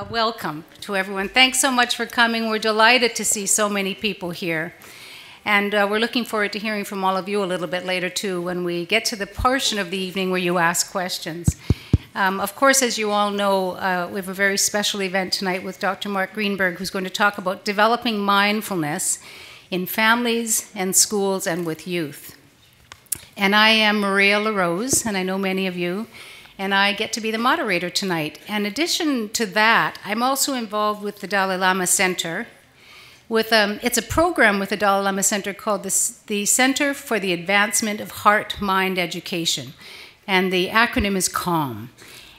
Welcome to everyone. Thanks so much for coming. We're delighted to see so many people here. And we're looking forward to hearing from all of you a little bit later, too, when we get to the portion of the evening where you ask questions. Of course, as you all know, we have a very special event tonight with Dr. Mark Greenberg, who's going to talk about developing mindfulness in families and schools and with youth. And I am Maria LaRose, and I know many of you, and I get to be the moderator tonight. In addition to that, I'm also involved with the Dalai Lama Center. It's a program with the Dalai Lama Center called the Center for the Advancement of Heart-Mind Education, and the acronym is CALM.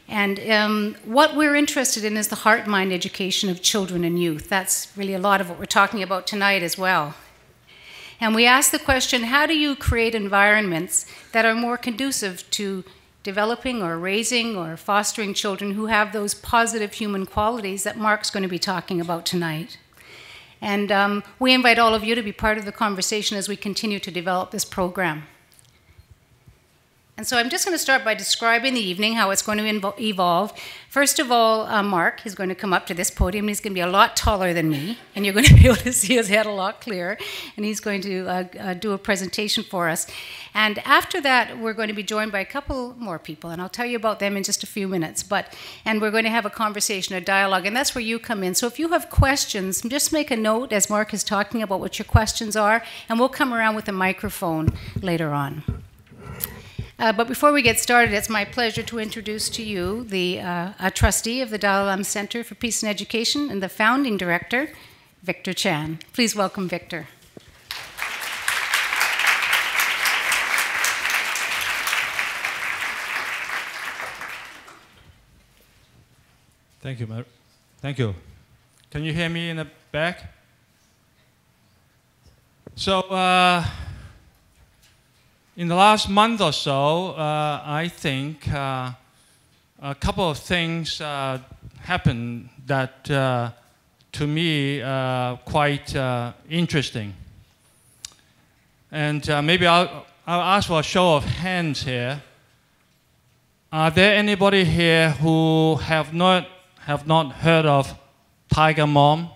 And what we're interested in is the heart-mind education of children and youth. That's really a lot of what we're talking about tonight as well. And we ask the question, how do you create environments that are more conducive to developing or raising or fostering children who have those positive human qualities that Mark's going to be talking about tonight? And we invite all of you to be part of the conversation as we continue to develop this program. And so I'm just going to start by describing the evening, how it's going to evolve. First of all, Mark is going to come up to this podium. He's going to be a lot taller than me, and you're going to be able to see his head a lot clearer. And he's going to do a presentation for us. And after that, we're going to be joined by a couple more people, and I'll tell you about them in just a few minutes. And we're going to have a conversation, a dialogue, and that's where you come in. So if you have questions, just make a note as Mark is talking about what your questions are, and we'll come around with a microphone later on. But before we get started, it's my pleasure to introduce to you a trustee of the Dalai Lama Center for Peace and Education and the founding director, Victor Chan. Please welcome Victor. Thank you, Mark. Thank you. Can you hear me in the back? So, in the last month or so, I think a couple of things happened that, to me, quite interesting. And maybe I'll ask for a show of hands here. Are there anybody here who have not heard of Tiger Mom?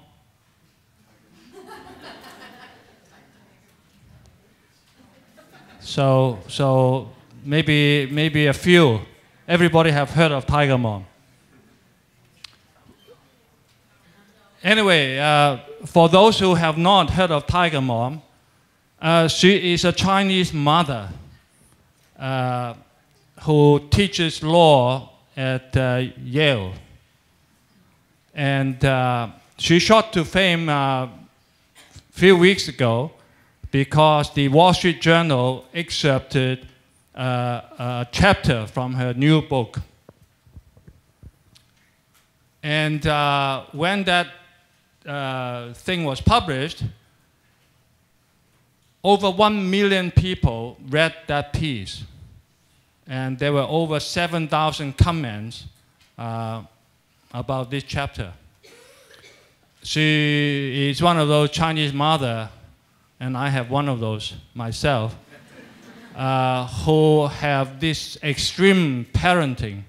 So maybe a few. Everybody have heard of Tiger Mom. Anyway, for those who have not heard of Tiger Mom, she is a Chinese mother who teaches law at Yale. And she shot to fame a few weeks ago because the Wall Street Journal excerpted a chapter from her new book. And when that thing was published, over 1 million people read that piece. And there were over 7,000 comments about this chapter. She is one of those Chinese mothers, and I have one of those myself, who have this extreme parenting.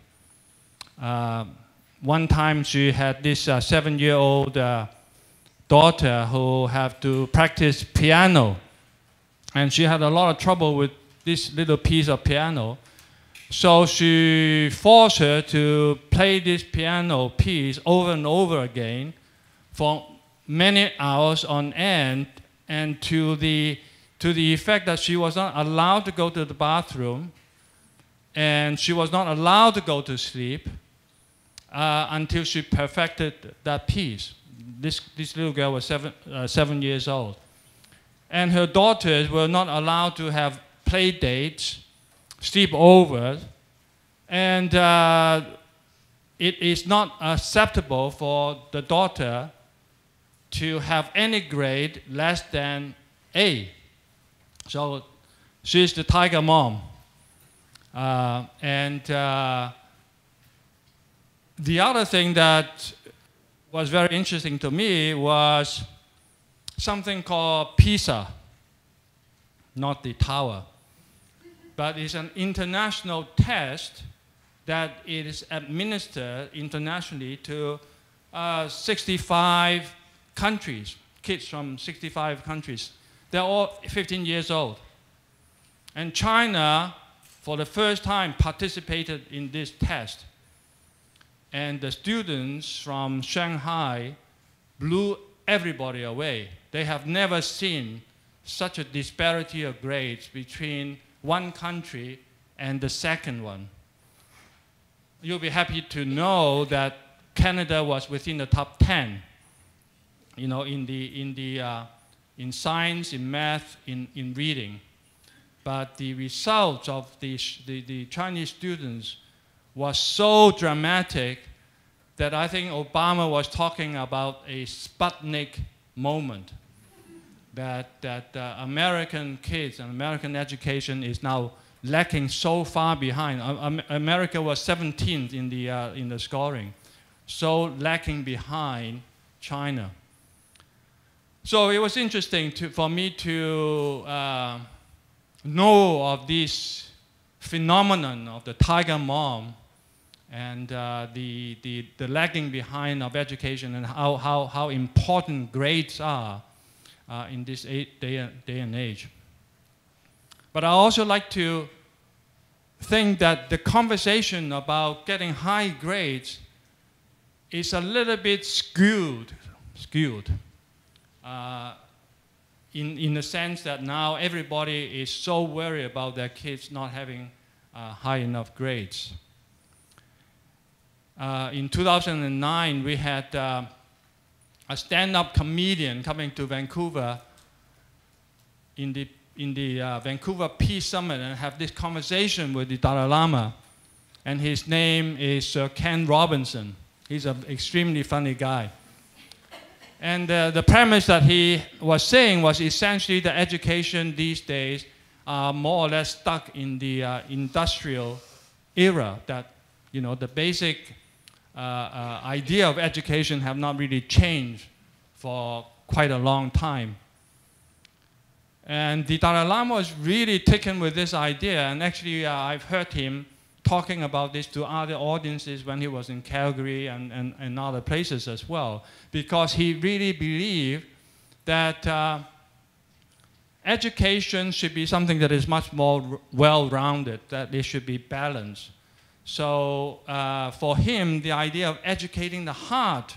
One time she had this 7-year-old daughter who had to practice piano, and she had a lot of trouble with this little piece of piano. So she forced her to play this piano piece over and over again for many hours on end, and to the effect that she was not allowed to go to the bathroom, and she was not allowed to go to sleep until she perfected that piece. This little girl was 7 years old. And her daughters were not allowed to have play dates, sleep over, and it is not acceptable for the daughter to have any grade less than A. So she's the Tiger Mom. And the other thing that was very interesting to me was something called PISA, not the tower, but it's an international test that it is administered internationally to 65 countries, kids from 65 countries. They're all 15 years old. And China, for the first time, participated in this test. And the students from Shanghai blew everybody away. They have never seen such a disparity of grades between one country and the second one. You'll be happy to know that Canada was within the top 10, you know, in science, in math, in reading. But the results of the Chinese students was so dramatic that I think Obama was talking about a Sputnik moment, that American kids and American education is now lacking so far behind. America was 17th in the scoring, so lacking behind China. So it was interesting for me to know of this phenomenon of the tiger mom and the lagging behind of education, and how important grades are in this day and age. But I also like to think that the conversation about getting high grades is a little bit skewed in the sense that now everybody is so worried about their kids not having high enough grades. In 2009, we had a stand-up comedian coming to Vancouver in the Vancouver Peace Summit and have this conversation with the Dalai Lama. And his name is Sir Ken Robinson. He's an extremely funny guy. And the premise that he was saying was essentially that education these days are more or less stuck in the industrial era, that, you know, the basic idea of education have not really changed for quite a long time. And the Dalai Lama was really taken with this idea, and actually I've heard him talking about this to other audiences when he was in Calgary and other places as well, because he really believed that education should be something that is much more well-rounded, that it should be balanced. So for him, the idea of educating the heart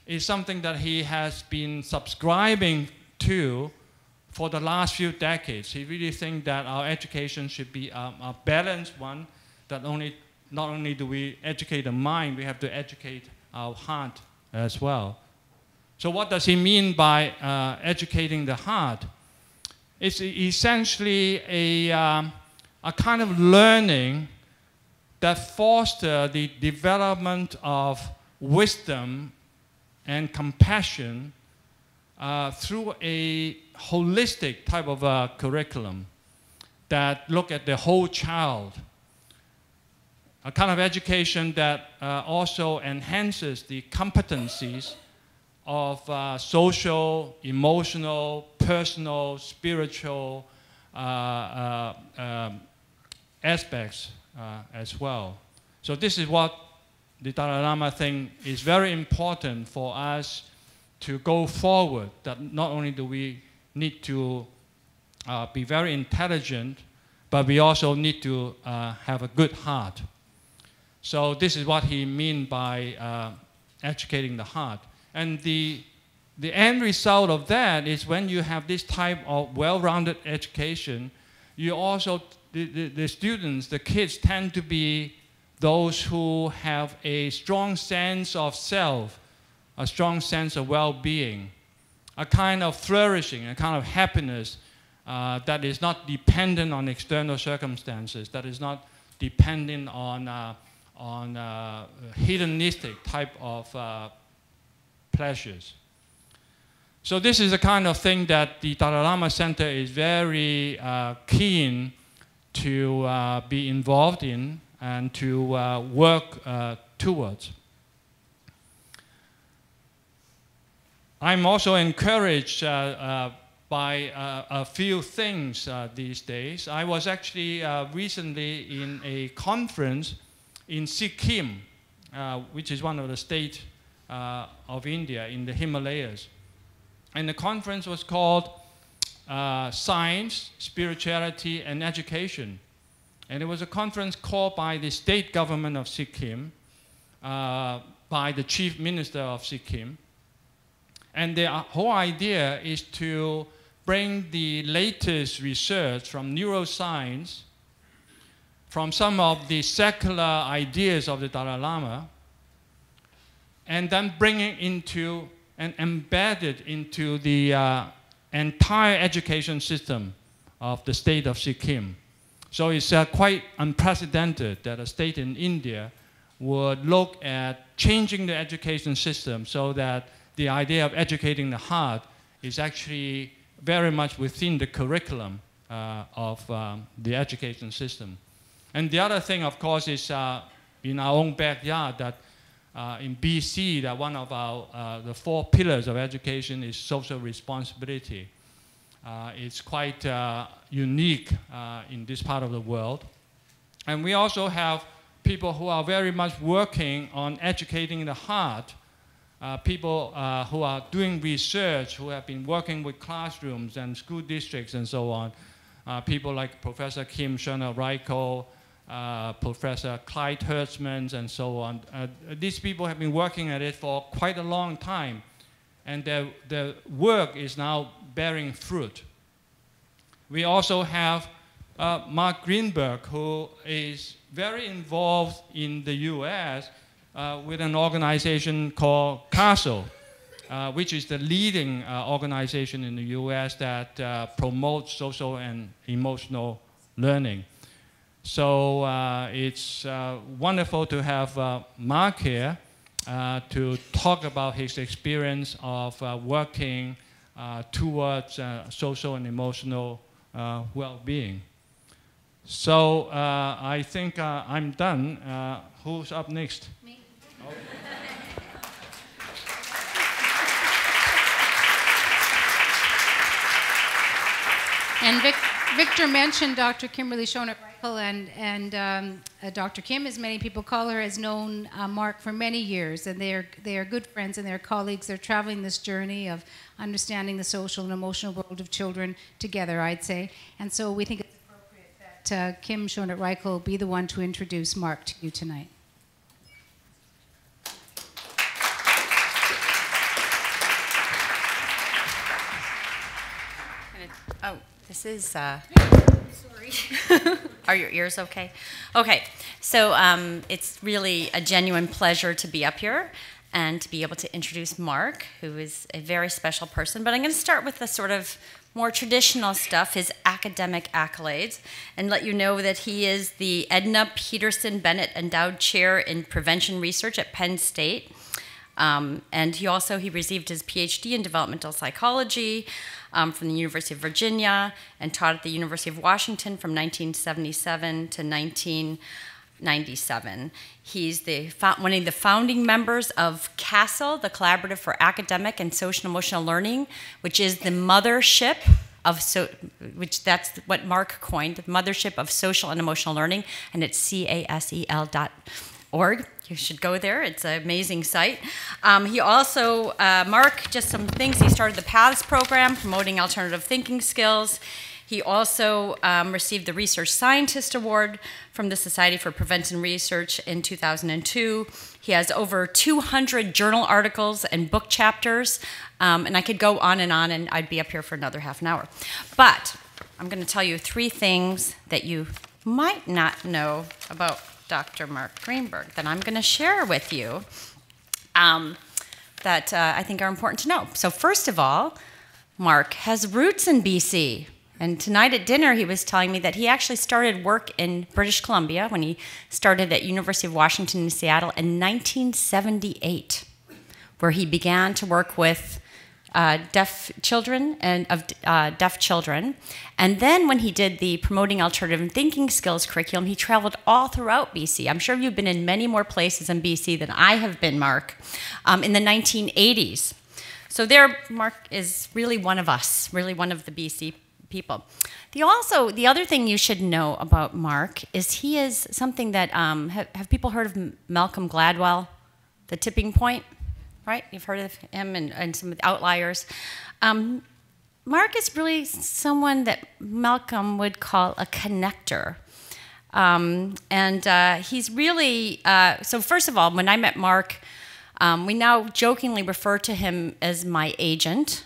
is something that he has been subscribing to for the last few decades. He really thinks that our education should be a balanced one, that not only do we educate the mind, we have to educate our heart as well. So what does he mean by educating the heart? It's essentially a kind of learning that fosters the development of wisdom and compassion through a holistic type of a curriculum that look at the whole child. A kind of education that also enhances the competencies of social, emotional, personal, spiritual aspects as well. So this is what the Dalai Lama thinks is very important for us to go forward, that not only do we need to be very intelligent, but we also need to have a good heart. So this is what he means by educating the heart. And the end result of that is when you have this type of well-rounded education, you also, the students, the kids tend to be those who have a strong sense of self, a strong sense of well-being, a kind of flourishing, a kind of happiness that is not dependent on external circumstances, that is not dependent on hedonistic type of pleasures. So this is the kind of thing that the Dalai Lama Center is very keen to be involved in and to work towards. I'm also encouraged by a few things these days. I was actually recently in a conference in Sikkim, which is one of the states of India in the Himalayas. And the conference was called Science, Spirituality, and Education. And it was a conference called by the state government of Sikkim, by the chief minister of Sikkim. And the whole idea is to bring the latest research from neuroscience, from some of the secular ideas of the Dalai Lama, and then bring it into and embed it into the entire education system of the state of Sikkim. So it's quite unprecedented that a state in India would look at changing the education system so that the idea of educating the heart is actually very much within the curriculum of the education system. And the other thing, of course, is in our own backyard that in BC, that one of our the 4 pillars of education is social responsibility. It's quite unique in this part of the world. And we also have people who are very much working on educating the heart, people who are doing research, who have been working with classrooms and school districts and so on. People like Professor Kim Schonert-Reichl, Professor Clyde Hertzmans, and so on. These people have been working at it for quite a long time, and their work is now bearing fruit. We also have Mark Greenberg, who is very involved in the US with an organization called CASO, which is the leading organization in the US that promotes social and emotional learning. So it's wonderful to have Mark here to talk about his experience of working towards social and emotional well-being. So I think I'm done. Who's up next? Me. Oh. And Victor mentioned Dr. Kimberly Schonert-Reichl, and Dr. Kim, as many people call her, has known Mark for many years, and they are good friends and they're colleagues. They're traveling this journey of understanding the social and emotional world of children together, I'd say. And so we think it's appropriate that Kim Schonert-Reichl be the one to introduce Mark to you tonight. Oh, this is, sorry. Are your ears okay? Okay, so it's really a genuine pleasure to be up here and to be able to introduce Mark, who is a very special person. But I'm going to start with the sort of more traditional stuff, his academic accolades, and let you know that he is the Edna Peterson Bennett Endowed Chair in Prevention Research at Penn State. And he received his PhD in developmental psychology from the University of Virginia and taught at the University of Washington from 1977 to 1997. He's one of the founding members of CASEL, the Collaborative for Academic and Social and Emotional Learning, which is the mothership of, that's what Mark coined, the mothership of social and emotional learning, and it's CASEL.org. You should go there. It's an amazing site. He also, Mark, just some things. He started the PATHS program, promoting alternative thinking skills. He also received the Research Scientist Award from the Society for Prevention Research in 2002. He has over 200 journal articles and book chapters. And I could go on, and I'd be up here for another half an hour. But I'm going to tell you 3 things that you might not know about Dr. Mark Greenberg that I'm going to share with you that I think are important to know. So first of all, Mark has roots in BC. And tonight at dinner, he was telling me that he actually started work in British Columbia when he started at University of Washington in Seattle in 1978, where he began to work with deaf children. And then when he did the Promoting Alternative Thinking Skills curriculum, he traveled all throughout BC. I'm sure you've been in many more places in BC than I have been, Mark, in the 1980s. So there, Mark is really one of us, really one of the BC people. The other thing you should know about Mark is he is something that, have people heard of Malcolm Gladwell, The Tipping Point? right? You've heard of him and some of the outliers. Mark is really someone that Malcolm would call a connector. He's really, so first of all, when I met Mark, we now jokingly refer to him as my agent,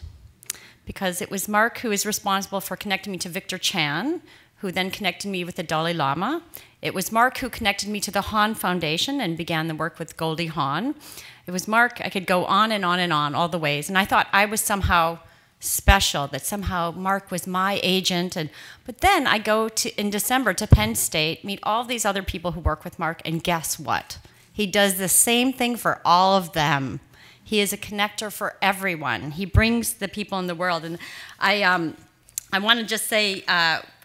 because it was Mark who is responsible for connecting me to Victor Chan, who then connected me with the Dalai Lama. It was Mark who connected me to the Han Foundation and began the work with Goldie Hawn. It was Mark, I could go on and on and on, all the ways. And I thought I was somehow special, that somehow Mark was my agent. But then I go in December to Penn State, meet all these other people who work with Mark, and guess what? He does the same thing for all of them. He is a connector for everyone. He brings the people in the world. And I want to just say,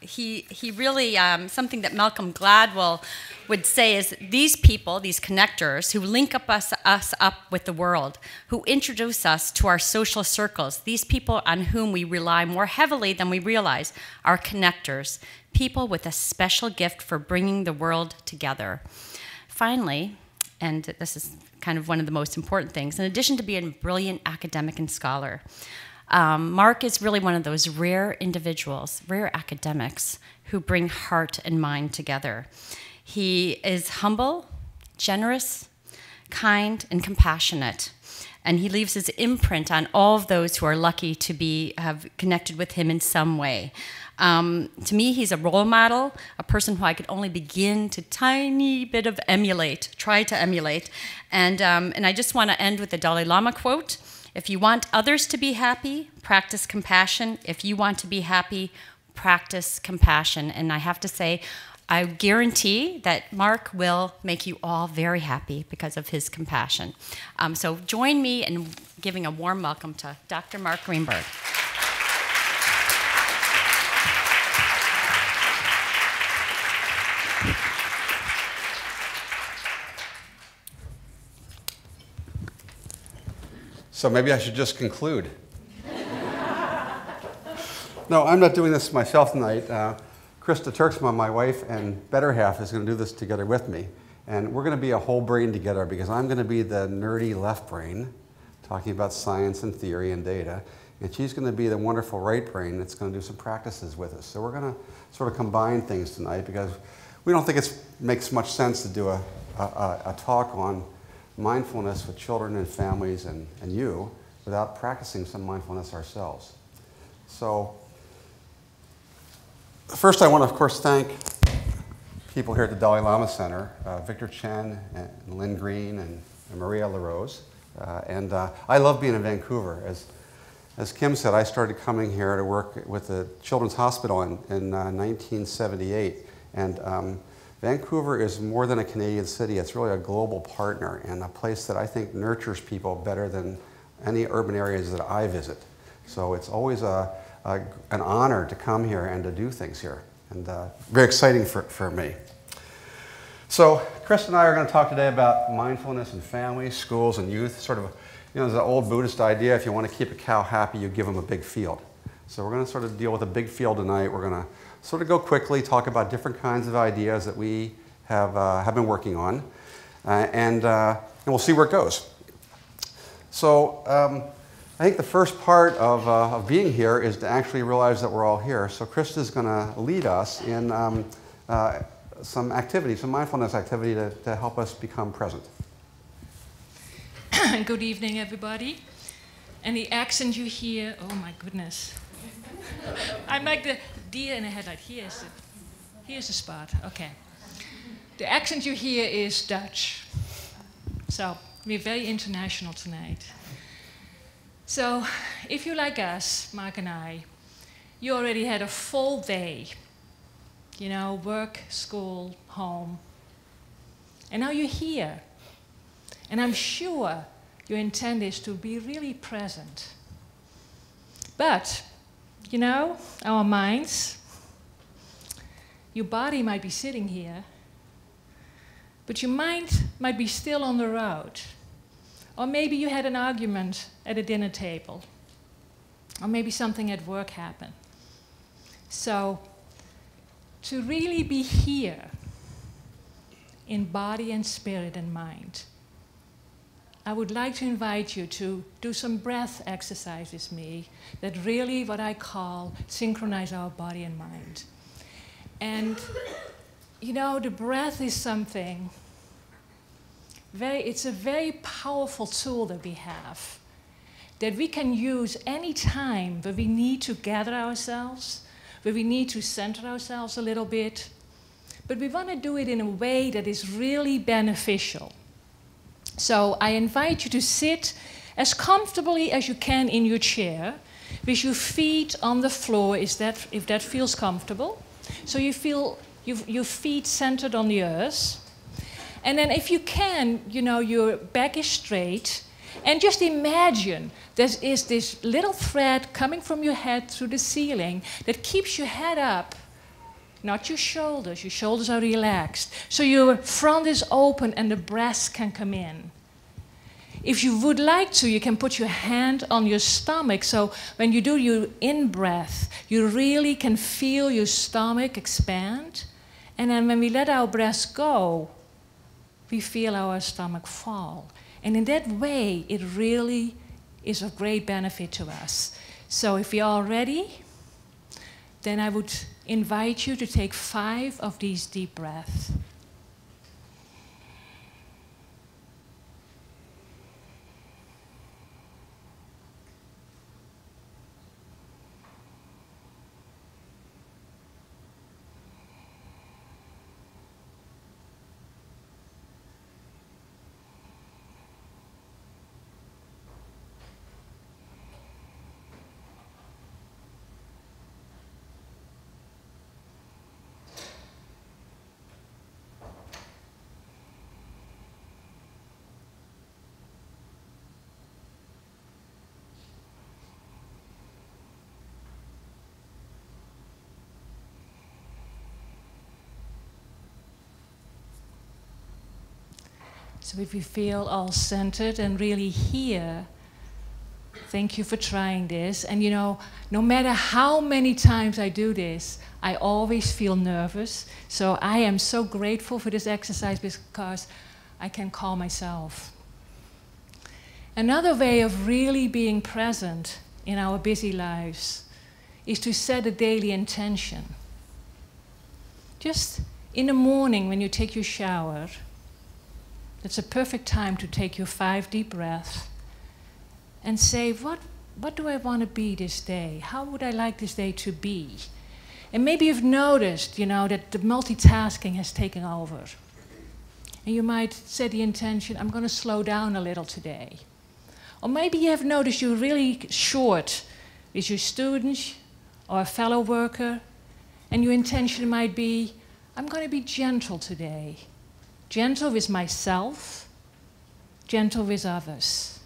he really, something that Malcolm Gladwell would say is these people, these connectors, who link up us up with the world, who introduce us to our social circles, these people on whom we rely more heavily than we realize, are connectors, people with a special gift for bringing the world together. Finally, and this is kind of one of the most important things, in addition to being a brilliant academic and scholar, Mark is really one of those rare individuals, rare academics, who bring heart and mind together. He is humble, generous, kind, and compassionate, and he leaves his imprint on all of those who are lucky to have connected with him in some way. To me, he's a role model, a person who I could only begin to tiny bit of try to emulate. And I just want to end with the Dalai Lama quote: "If you want others to be happy, practice compassion. If you want to be happy, practice compassion." And I have to say, I guarantee that Mark will make you all very happy because of his compassion. So join me in giving a warm welcome to Dr. Mark Greenberg. So maybe I should just conclude. No, I'm not doing this myself tonight. Christa Turksma, my wife and better half, is going to do this together with me. And we're going to be a whole brain together, because I'm going to be the nerdy left brain, talking about science and theory and data. And she's going to be the wonderful right brain that's going to do some practices with us. So we're going to sort of combine things tonight, because we don't think it makes much sense to do a talk on mindfulness with children and families and you without practicing some mindfulness ourselves. So first, I want to, of course, thank people here at the Dalai Lama Center, Victor Chen and Lynn Green and Maria LaRose. I love being in Vancouver. As Kim said, I started coming here to work with the Children's Hospital in 1978. And Vancouver is more than a Canadian city. It's really a global partner and a place that I think nurtures people better than any urban areas that I visit. So it's always an honor to come here and to do things here, and very exciting for me. So Chris and I are going to talk today about mindfulness in families, schools, and youth. Sort of, there's an old Buddhist idea: if you want to keep a cow happy, you give them a big field. So we're going to sort of deal with a big field tonight. We're going to sort of go quickly, talk about different kinds of ideas that we have been working on, and we'll see where it goes. So I think the first part of being here is to actually realize that we're all here. So Christa is going to lead us in some activity, some mindfulness activity to help us become present. Good evening, everybody. And the accent you hear, oh my goodness. I'm like the deer in the headlight. Here's the spot. Okay. The accent you hear is Dutch. So we're very international tonight. So if you're like us, Mark and I, you already had a full day. Work, school, home. And now you're here. And I'm sure your intent is to be really present. But, our minds, your body might be sitting here, but your mind might be still on the road. Or maybe you had an argument at a dinner table. Or maybe something at work happened. So, to really be here in body and spirit and mind, I would like to invite you to do some breath exercise with me that really what I call synchronize our body and mind. And you know, the breath is something it's a very powerful tool that we have, that we can use any time where we need to gather ourselves, where we need to center ourselves a little bit, but we want to do it in a way that is really beneficial. So I invite you to sit as comfortably as you can in your chair, with your feet on the floor, if that feels comfortable. So you feel your feet centered on the earth. And then if you can, you know, your back is straight. And just imagine there is this little thread coming from your head through the ceiling that keeps your head up, not your shoulders. Your shoulders are relaxed. So your front is open and the breath can come in. If you would like to, you can put your hand on your stomach. So when you do your in-breath, you really can feel your stomach expand. And then when we let our breath go, we feel our stomach fall. And in that way, it really is of great benefit to us. So if you're all ready, then I would invite you to take 5 of these deep breaths. So if you feel all centered and really here, thank you for trying this. And you know, no matter how many times I do this, I always feel nervous. So I am so grateful for this exercise because I can calm myself. Another way of really being present in our busy lives is to set a daily intention. Just in the morning when you take your shower, it's a perfect time to take your 5 deep breaths and say, what do I want to be this day? How would I like this day to be? And maybe you've noticed, you know, that the multitasking has taken over. And you might set the intention, I'm going to slow down a little today. Or maybe you have noticed you're really short with your students or a fellow worker, and your intention might be, I'm going to be gentle today. Gentle with myself, gentle with others.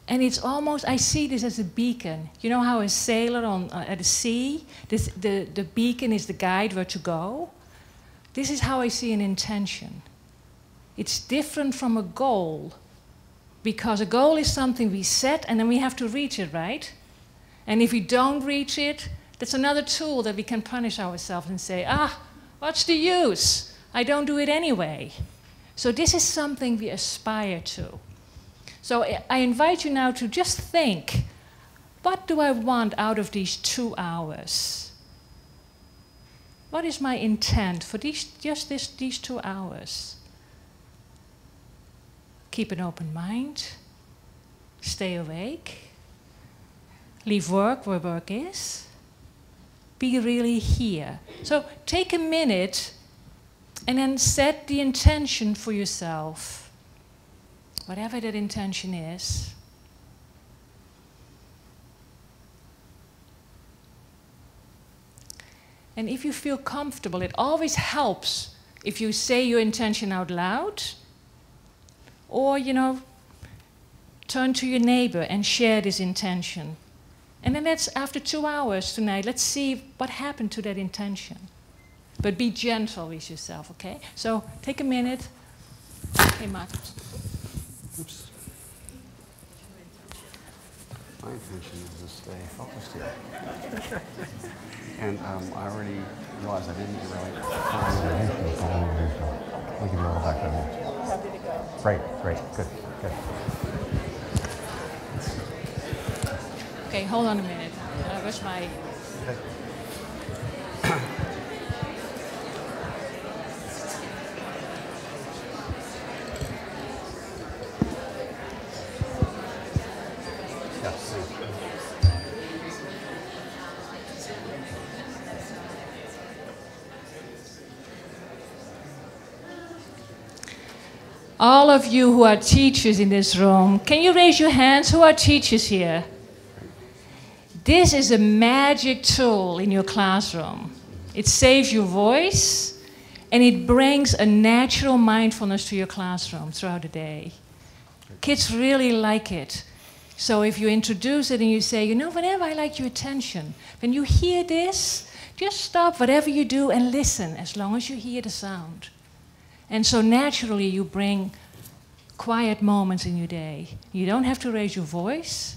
And it's almost, I see this as a beacon. You know how a sailor at the sea, the beacon is the guide where to go? This is how I see an intention. It's different from a goal, because a goal is something we set and then we have to reach it, right? And if we don't reach it, that's another tool that we can punish ourselves and say, what's the use? I don't do it anyway. So this is something we aspire to. So I invite you now to just think, what do I want out of these 2 hours? What is my intent for these 2 hours? Keep an open mind. Stay awake. Leave work where work is. Be really here. So take a minute and then set the intention for yourself, whatever that intention is. And if you feel comfortable, it always helps if you say your intention out loud, or, you know, turn to your neighbor and share this intention. And then that's after 2 hours tonight. Let's see what happened to that intention. But be gentle with yourself, okay? So take a minute. Hey, Mark. Oops. My intention is to stay focused here. And I already realized I didn't really... We can do all back there. Happy to go. Great, good. Okay, hold on a minute. Where's my... All of you who are teachers in this room, can you raise your hands? Who are teachers here? This is a magic tool in your classroom. It saves your voice, and it brings a natural mindfulness to your classroom throughout the day. Kids really like it. So if you introduce it and you say, you know, whenever I like your attention, when you hear this, just stop whatever you do and listen as long as you hear the sound. And so naturally you bring quiet moments in your day. You don't have to raise your voice.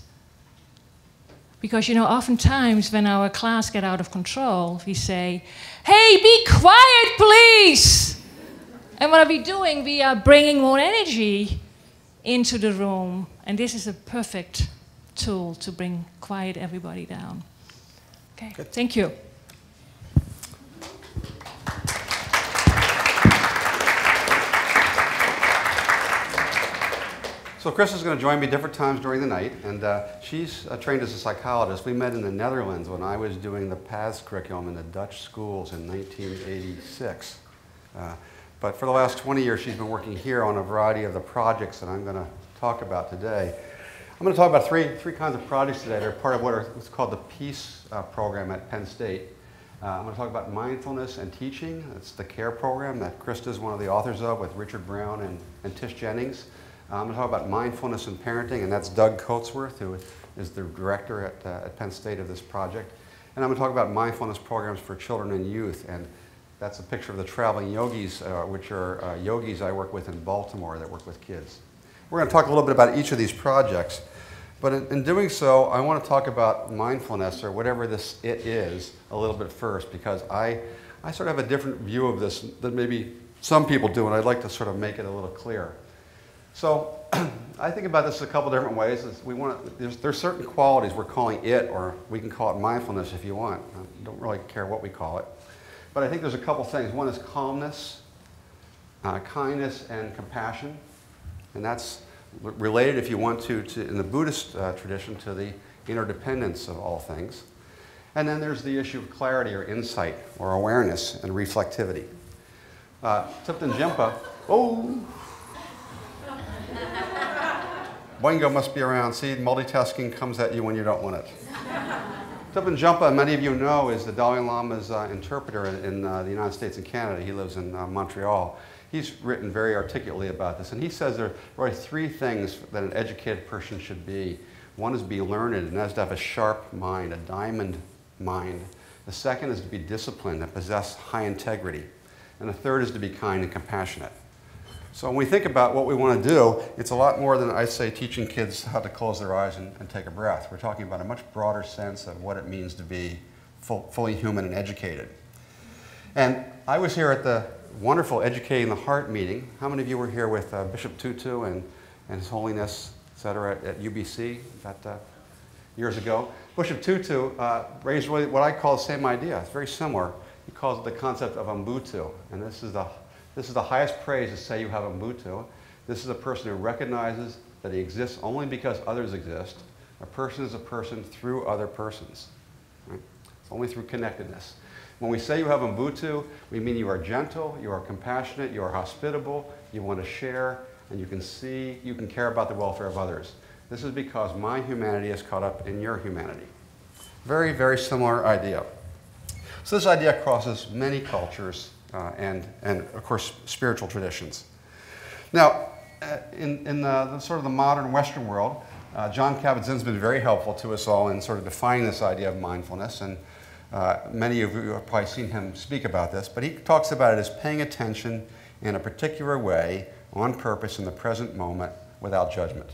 Because, you know, oftentimes when our class get out of control, we say, hey, be quiet, please. And what are we doing? We are bringing more energy into the room. And this is a perfect tool to bring quiet everybody down. Okay, good. Thank you. So Christa's going to join me different times during the night, and she's trained as a psychologist. We met in the Netherlands when I was doing the PATHS curriculum in the Dutch schools in 1986. But for the last 20 years, she's been working here on a variety of the projects that I'm going to talk about today. I'm going to talk about three kinds of projects today. They're part of what's called the PEACE program at Penn State. I'm going to talk about mindfulness and teaching. It's the CARE program that Christa is one of the authors of with Richard Brown and Tish Jennings. I'm going to talk about mindfulness and parenting, and that's Doug Coatsworth, who is the director at Penn State of this project. And I'm going to talk about mindfulness programs for children and youth, and that's a picture of the traveling yogis, which are yogis I work with in Baltimore that work with kids. We're going to talk a little bit about each of these projects, but in doing so, I want to talk about mindfulness, or whatever this it is, a little bit first, because I sort of have a different view of this than maybe some people do, and I'd like to sort of make it a little clearer. So I think about this a couple different ways. There's certain qualities we're calling it, or we can call it mindfulness if you want. I don't really care what we call it. But I think there's a couple things. One is calmness, kindness, and compassion. And that's related, if you want to in the Buddhist tradition, to the interdependence of all things. And then there's the issue of clarity or insight or awareness and reflectivity. Thupten Jinpa, Boingo must be around. See, multitasking comes at you when you don't want it. Thupten Jinpa, many of you know, is the Dalai Lama's interpreter in the United States and Canada. He lives in Montreal. He's written very articulately about this, and he says there are really three things that an educated person should be. One is to be learned, and that's to have a sharp mind, a diamond mind. The second is to be disciplined and possess high integrity. And the third is to be kind and compassionate. So when we think about what we want to do, it's a lot more than, I say, teaching kids how to close their eyes and take a breath. We're talking about a much broader sense of what it means to be fully human and educated. And I was here at the wonderful Educating the Heart meeting. How many of you were here with Bishop Tutu and His Holiness, et cetera, at UBC years ago? Bishop Tutu raised really what I call the same idea. It's very similar. He calls it the concept of Ubuntu. And this is the highest praise to say you have Ubuntu. This is a person who recognizes that he exists only because others exist. A person is a person through other persons. Right? It's only through connectedness. When we say you have Ubuntu, we mean you are gentle, you are compassionate, you are hospitable, you want to share, and you can care about the welfare of others. This is because my humanity is caught up in your humanity. Very, very similar idea. So this idea crosses many cultures and of course, spiritual traditions. Now, in the sort of the modern Western world, John Kabat-Zinn's been very helpful to us all in sort of defining this idea of mindfulness, and many of you have probably seen him speak about this, but he talks about it as paying attention in a particular way, on purpose, in the present moment, without judgment.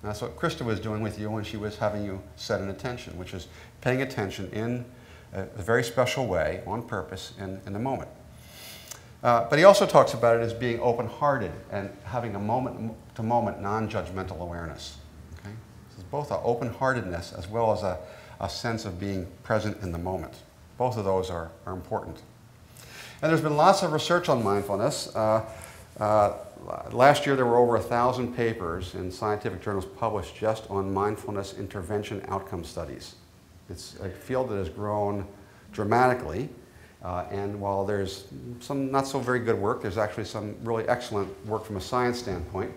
And that's what Christa was doing with you when she was having you set an attention, which is paying attention in a very special way, on purpose, in the moment. But he also talks about it as being open-hearted and having a moment-to-moment non-judgmental awareness. Okay? So it's both an open-heartedness as well as a sense of being present in the moment. Both of those are important. And there's been lots of research on mindfulness. Last year there were over 1,000 papers in scientific journals published just on mindfulness intervention outcome studies. It's a field that has grown dramatically. And while there's some not so very good work, there's actually some really excellent work from a science standpoint.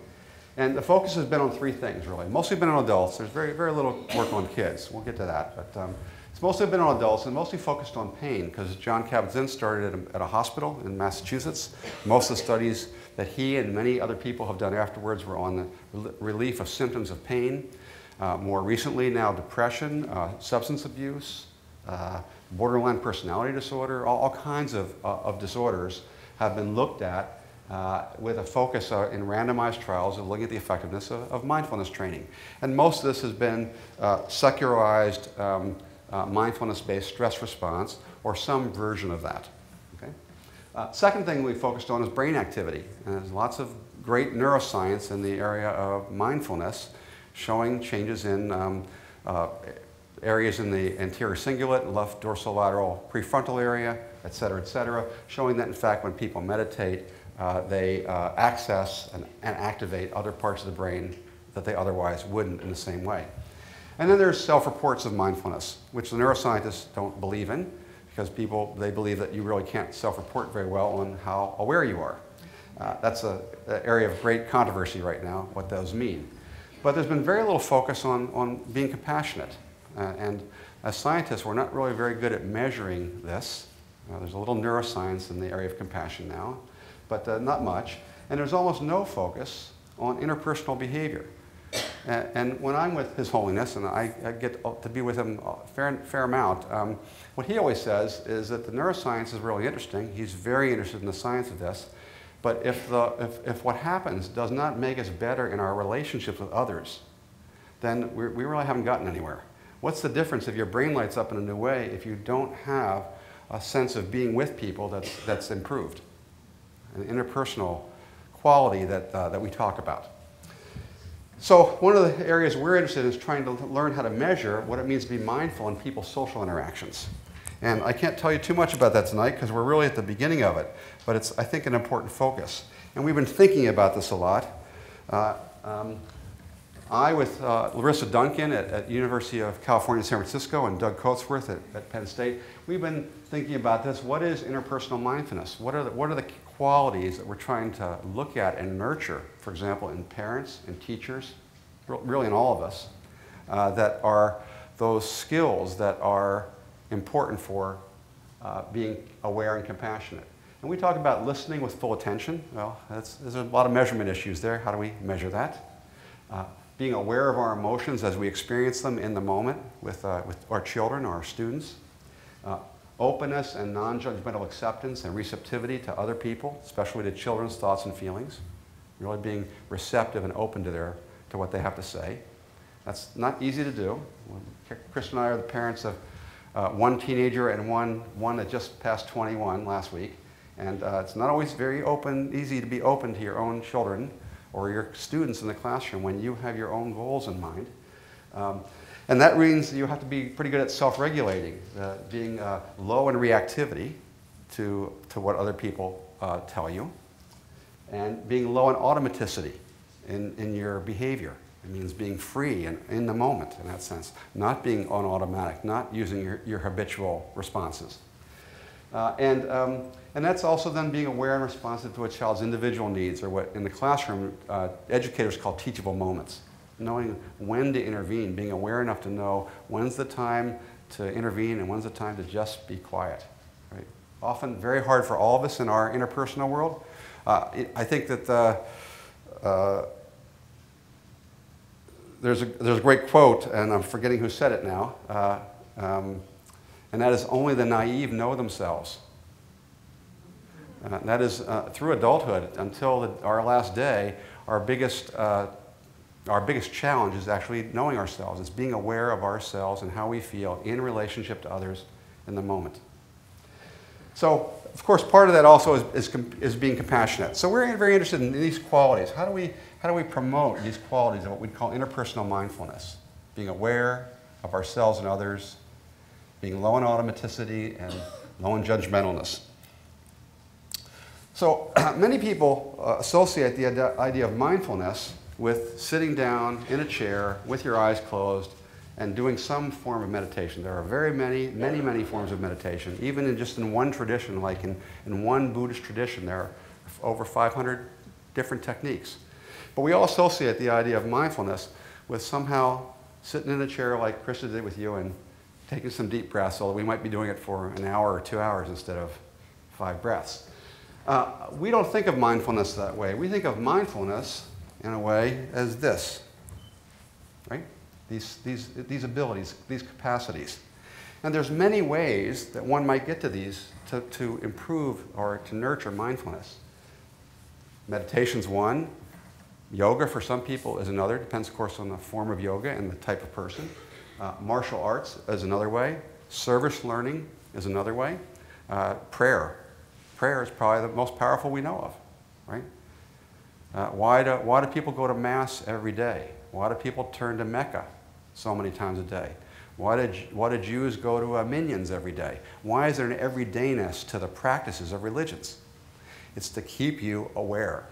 And the focus has been on three things, really. Mostly been on adults. There's very, very little work on kids. We'll get to that. But it's mostly been on adults and mostly focused on pain, because John Kabat-Zinn started at a hospital in Massachusetts. Most of the studies that he and many other people have done afterwards were on the relief of symptoms of pain. More recently now, depression, substance abuse, borderline personality disorder, all kinds of disorders have been looked at with a focus in randomized trials of looking at the effectiveness of mindfulness training. And most of this has been secularized mindfulness-based stress response or some version of that. Okay? Second thing we focused on is brain activity. And there's lots of great neuroscience in the area of mindfulness showing changes in areas in the anterior cingulate, left dorsolateral prefrontal area, et cetera, showing that in fact when people meditate, they access and activate other parts of the brain that they otherwise wouldn't in the same way. And then there's self-reports of mindfulness, which the neuroscientists don't believe in, because they believe that you really can't self-report very well on how aware you are. That's an area of great controversy right now, what those mean. But there's been very little focus on being compassionate. And as scientists, we're not really very good at measuring this. There's a little neuroscience in the area of compassion now, but not much. And there's almost no focus on interpersonal behavior. And when I'm with His Holiness, and I get to be with him a fair amount, what he always says is that the neuroscience is really interesting. He's very interested in the science of this. But if what happens does not make us better in our relationships with others, then we really haven't gotten anywhere. What's the difference if your brain lights up in a new way if you don't have a sense of being with people that's improved? An interpersonal quality that we talk about. So one of the areas we're interested in is trying to learn how to measure what it means to be mindful in people's social interactions. And I can't tell you too much about that tonight because we're really at the beginning of it, but it's, I think, an important focus. And we've been thinking about this a lot. I, with Larissa Duncan at University of California, San Francisco, and Doug Coatsworth at Penn State, we've been thinking about this. What is interpersonal mindfulness? What are the qualities that we're trying to look at and nurture, for example, in parents and teachers, really in all of us, that are those skills that are important for being aware and compassionate. And we talk about listening with full attention. Well, there's a lot of measurement issues there. How do we measure that? Being aware of our emotions as we experience them in the moment with our children or our students. Openness and non-judgmental acceptance and receptivity to other people, especially to children's thoughts and feelings. Really being receptive and open to what they have to say. That's not easy to do. Chris and I are the parents of one teenager and one that just passed 21 last week. And it's not always very easy to be open to your own children or your students in the classroom when you have your own goals in mind. And that means you have to be pretty good at self-regulating, being low in reactivity to what other people tell you, and being low in automaticity in your behavior. It means being free and in the moment in that sense, not being on automatic, not using your habitual responses. And that's also then being aware and responsive to a child's individual needs, or what in the classroom educators call teachable moments. Knowing when to intervene, being aware enough to know when's the time to intervene and when's the time to just be quiet. Right? Often very hard for all of us in our interpersonal world. I think that there's a great quote, and I'm forgetting who said it now, and that is, only the naive know themselves. That is, through adulthood, until our last day, our biggest Our biggest challenge is actually knowing ourselves. It's being aware of ourselves and how we feel in relationship to others in the moment. So, of course, part of that also is being compassionate. So we're very interested in these qualities. How do we promote these qualities of what we call interpersonal mindfulness? Being aware of ourselves and others, being low in automaticity and low in judgmentalness. So many people associate the idea of mindfulness with sitting down in a chair with your eyes closed and doing some form of meditation. There are very many forms of meditation. Even in one tradition, like in one Buddhist tradition, there are over 500 different techniques. But we all associate the idea of mindfulness with somehow sitting in a chair like Christa did with you and taking some deep breaths, although we might be doing it for an hour or 2 hours instead of 5 breaths. We don't think of mindfulness that way. We think of mindfulness in a way as this, right? These abilities, these capacities. And there's many ways that one might get to these to improve or to nurture mindfulness. Meditation's one. Yoga for some people is another. Depends, of course, on the form of yoga and the type of person. Martial arts is another way. Service learning is another way. Prayer. Prayer is probably the most powerful we know of, right? Why do people go to Mass every day? Why do people turn to Mecca so many times a day? Why do Jews go to minions every day? Why is there an everydayness to the practices of religions? It's to keep you aware.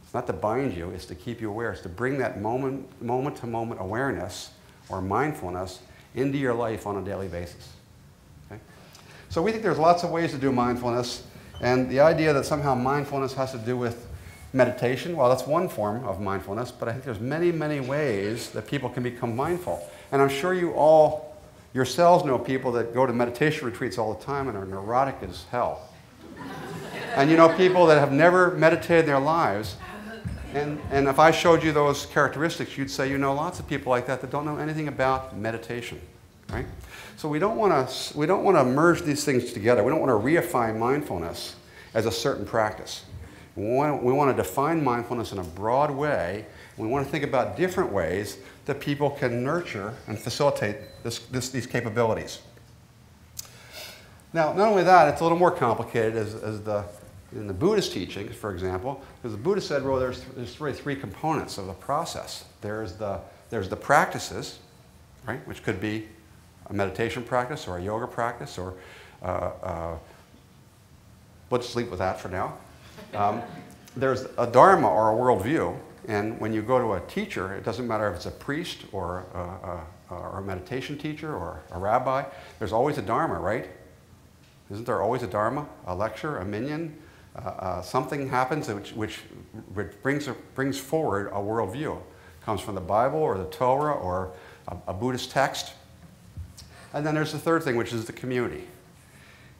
It's not to bind you, it's to keep you aware. It's to bring that moment-to-moment awareness or mindfulness into your life on a daily basis. Okay? So we think there's lots of ways to do mindfulness, and the idea that somehow mindfulness has to do with meditation, well, that's one form of mindfulness, but I think there's many ways that people can become mindful. And I'm sure you all yourselves know people that go to meditation retreats all the time and are neurotic as hell. And you know people that have never meditated in their lives, and if I showed you those characteristics, you'd say you know lots of people like that don't know anything about meditation, right? So we don't want to merge these things together. We don't want to reify mindfulness as a certain practice. We want to define mindfulness in a broad way. We want to think about different ways that people can nurture and facilitate these capabilities. Now, not only that, it's a little more complicated in the Buddhist teachings, for example, because the Buddha said, well, there's really three components of the process. There's the practices, right, which could be a meditation practice or a yoga practice, or let's sleep with that for now. There's a dharma or a worldview, and when you go to a teacher, it doesn't matter if it's a priest or a meditation teacher or a rabbi, there's always a dharma, right? Isn't there always a dharma, a lecture, a minyan? Something happens which brings forward a worldview. It comes from the Bible or the Torah or a Buddhist text. And then there's the third thing, which is the community.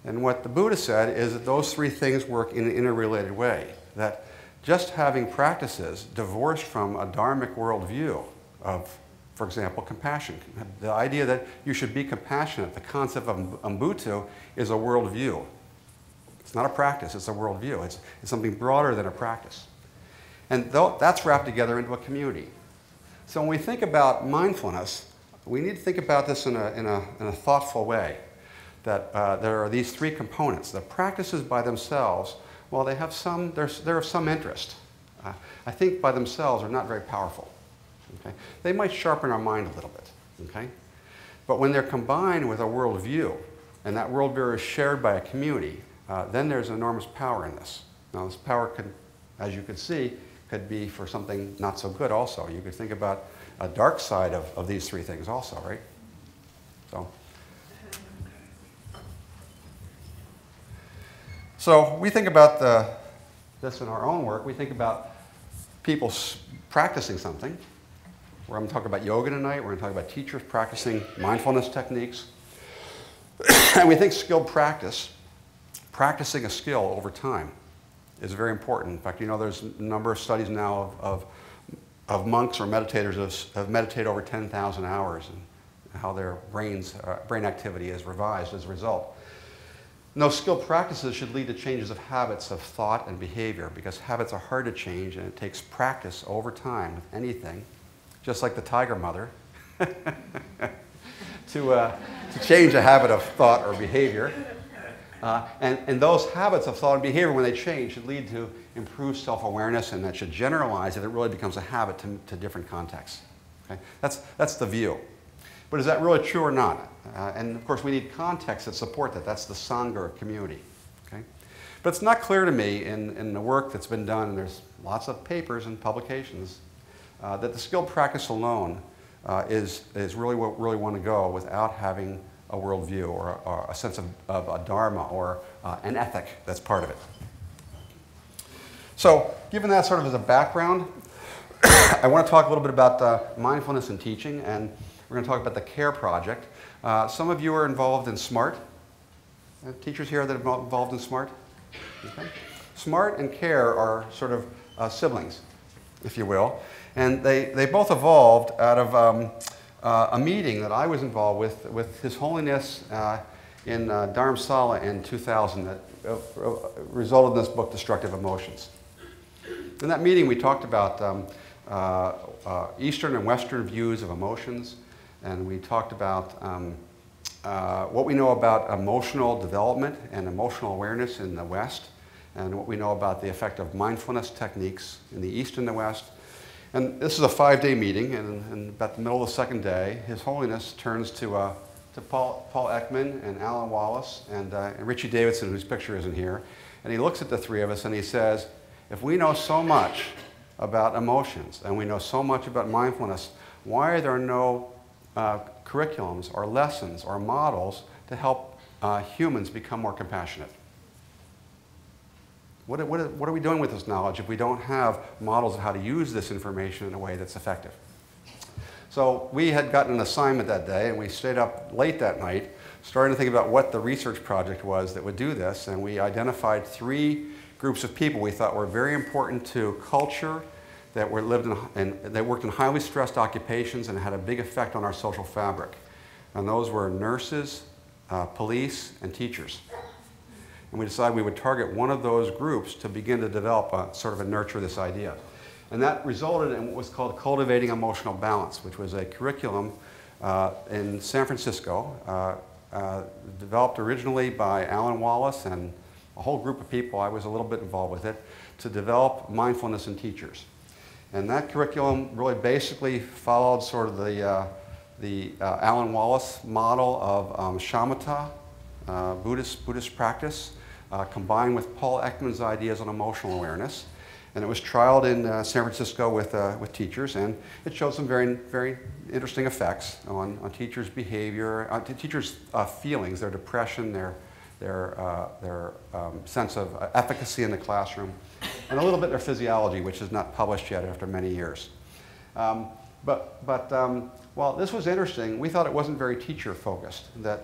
And what the Buddha said is that those three things work in an interrelated way. That just having practices divorced from a dharmic worldview of, for example, compassion. The idea that you should be compassionate, the concept of Ubuntu, is a worldview. It's not a practice, it's a worldview. It's something broader than a practice. And that's wrapped together into a community. So when we think about mindfulness, we need to think about this in a thoughtful way. That there are these three components. The practices by themselves, well, they're of some interest. I think by themselves are not very powerful. Okay? They might sharpen our mind a little bit. Okay? But when they're combined with a worldview, and that worldview is shared by a community, then there's enormous power in this. Now, this power could, as you could see, could be for something not so good also. You could think about a dark side of these three things also, right? So we think about this in our own work. We think about people practicing something. We're going to talk about yoga tonight. We're going to talk about teachers practicing mindfulness techniques. And we think skilled practice, practicing a skill over time, is very important. In fact, you know, there's a number of studies now of monks or meditators have meditated over 10,000 hours and how their brain activity is revised as a result. No, skilled practices should lead to changes of habits of thought and behavior, because habits are hard to change and it takes practice over time with anything, just like the tiger mother, to change a habit of thought or behavior. And those habits of thought and behavior, when they change, should lead to improved self-awareness, and that should generalize that it really becomes a habit to different contexts. Okay? That's the view. But is that really true or not? And of course, we need context that support that. That's the Sangha community. Okay? But it's not clear to me in the work that's been done, and there's lots of papers and publications, that the skilled practice alone is really where we really want to go without having a worldview or a sense of a dharma or an ethic that's part of it. So, given that sort of as a background, I want to talk a little bit about mindfulness and teaching, and we're going to talk about the CARE project. Some of you are involved in SMART. Teachers here that are involved in SMART? Okay. SMART and CARE are sort of siblings, if you will. And they both evolved out of a meeting that I was involved with His Holiness in Dharamsala in 2000 that resulted in this book, Destructive Emotions. In that meeting, we talked about Eastern and Western views of emotions, and we talked about what we know about emotional development and emotional awareness in the West, and what we know about the effect of mindfulness techniques in the East and the West. And this is a 5-day meeting, and about the middle of the second day, His Holiness turns to Paul Ekman and Alan Wallace and Richie Davidson, whose picture isn't here, and he looks at the three of us and he says, if we know so much about emotions and we know so much about mindfulness, why are there no curriculums or lessons or models to help humans become more compassionate? What are we doing with this knowledge if we don't have models of how to use this information in a way that's effective? So we had gotten an assignment that day, and we stayed up late that night, starting to think about what the research project was that would do this, and we identified 3 groups of people we thought were very important to culture, that they worked in highly stressed occupations and had a big effect on our social fabric. And those were nurses, police, and teachers. And we decided we would target one of those groups to begin to develop sort of nurture this idea. And that resulted in what was called Cultivating Emotional Balance, which was a curriculum in San Francisco, developed originally by Alan Wallace and a whole group of people. I was a little bit involved with it, to develop mindfulness in teachers. And that curriculum really basically followed sort of the Alan Wallace model of shamatha, Buddhist practice, combined with Paul Ekman's ideas on emotional awareness. And it was trialed in San Francisco with teachers, and it showed some very, very interesting effects on teachers' behavior, on teachers' feelings, their depression, their sense of efficacy in the classroom, and a little bit their physiology, which is not published yet after many years. While this was interesting, we thought it wasn't very teacher-focused, that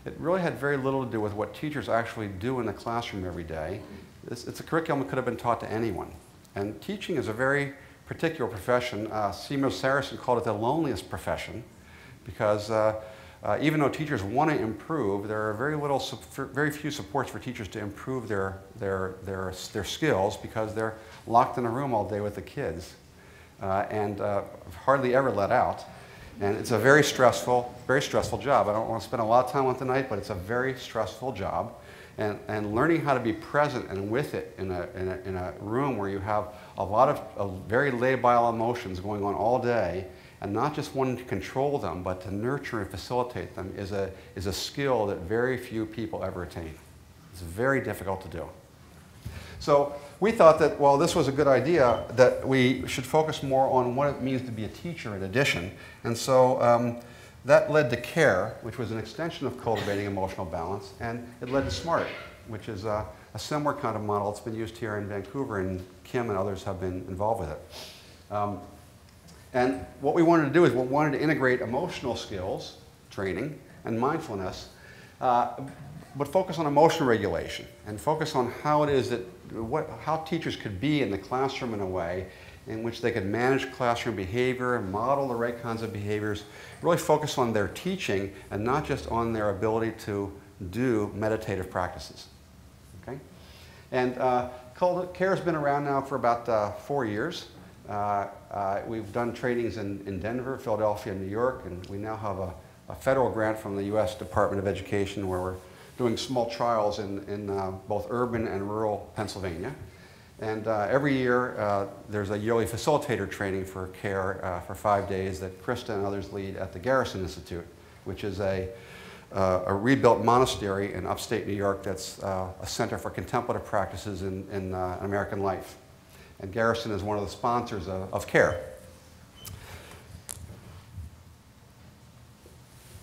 it really had very little to do with what teachers actually do in the classroom every day. It's a curriculum that could have been taught to anyone. And teaching is a very particular profession. Seymour Saracen called it the loneliest profession, because even though teachers want to improve, there are very few supports for teachers to improve their skills, because they're locked in a room all day with the kids and hardly ever let out. And it's a very stressful job. I don't want to spend a lot of time on it tonight, but it's a very stressful job. And learning how to be present and with it in a room where you have a lot of very labile emotions going on all day, and not just wanting to control them, but to nurture and facilitate them, is a skill that very few people ever attain. It's very difficult to do. So we thought that, well, this was a good idea, that we should focus more on what it means to be a teacher in addition. And so that led to CARE, which was an extension of Cultivating Emotional Balance, and it led to SMART, which is a similar kind of model that's been used here in Vancouver, and Kim and others have been involved with it. And what we wanted to do is we wanted to integrate emotional skills, training, and mindfulness, but focus on emotional regulation and focus on how it is that, how teachers could be in the classroom in a way in which they could manage classroom behavior and model the right kinds of behaviors, really focus on their teaching and not just on their ability to do meditative practices. Okay? And care has been around now for about 4 years. We've done trainings in Denver, Philadelphia, and New York, and we now have a federal grant from the U.S. Department of Education where we're doing small trials in both urban and rural Pennsylvania. And every year there's a yearly facilitator training for care for 5 days that Christa and others lead at the Garrison Institute, which is a rebuilt monastery in upstate New York that's a center for contemplative practices in American life. And Garrison is one of the sponsors of care.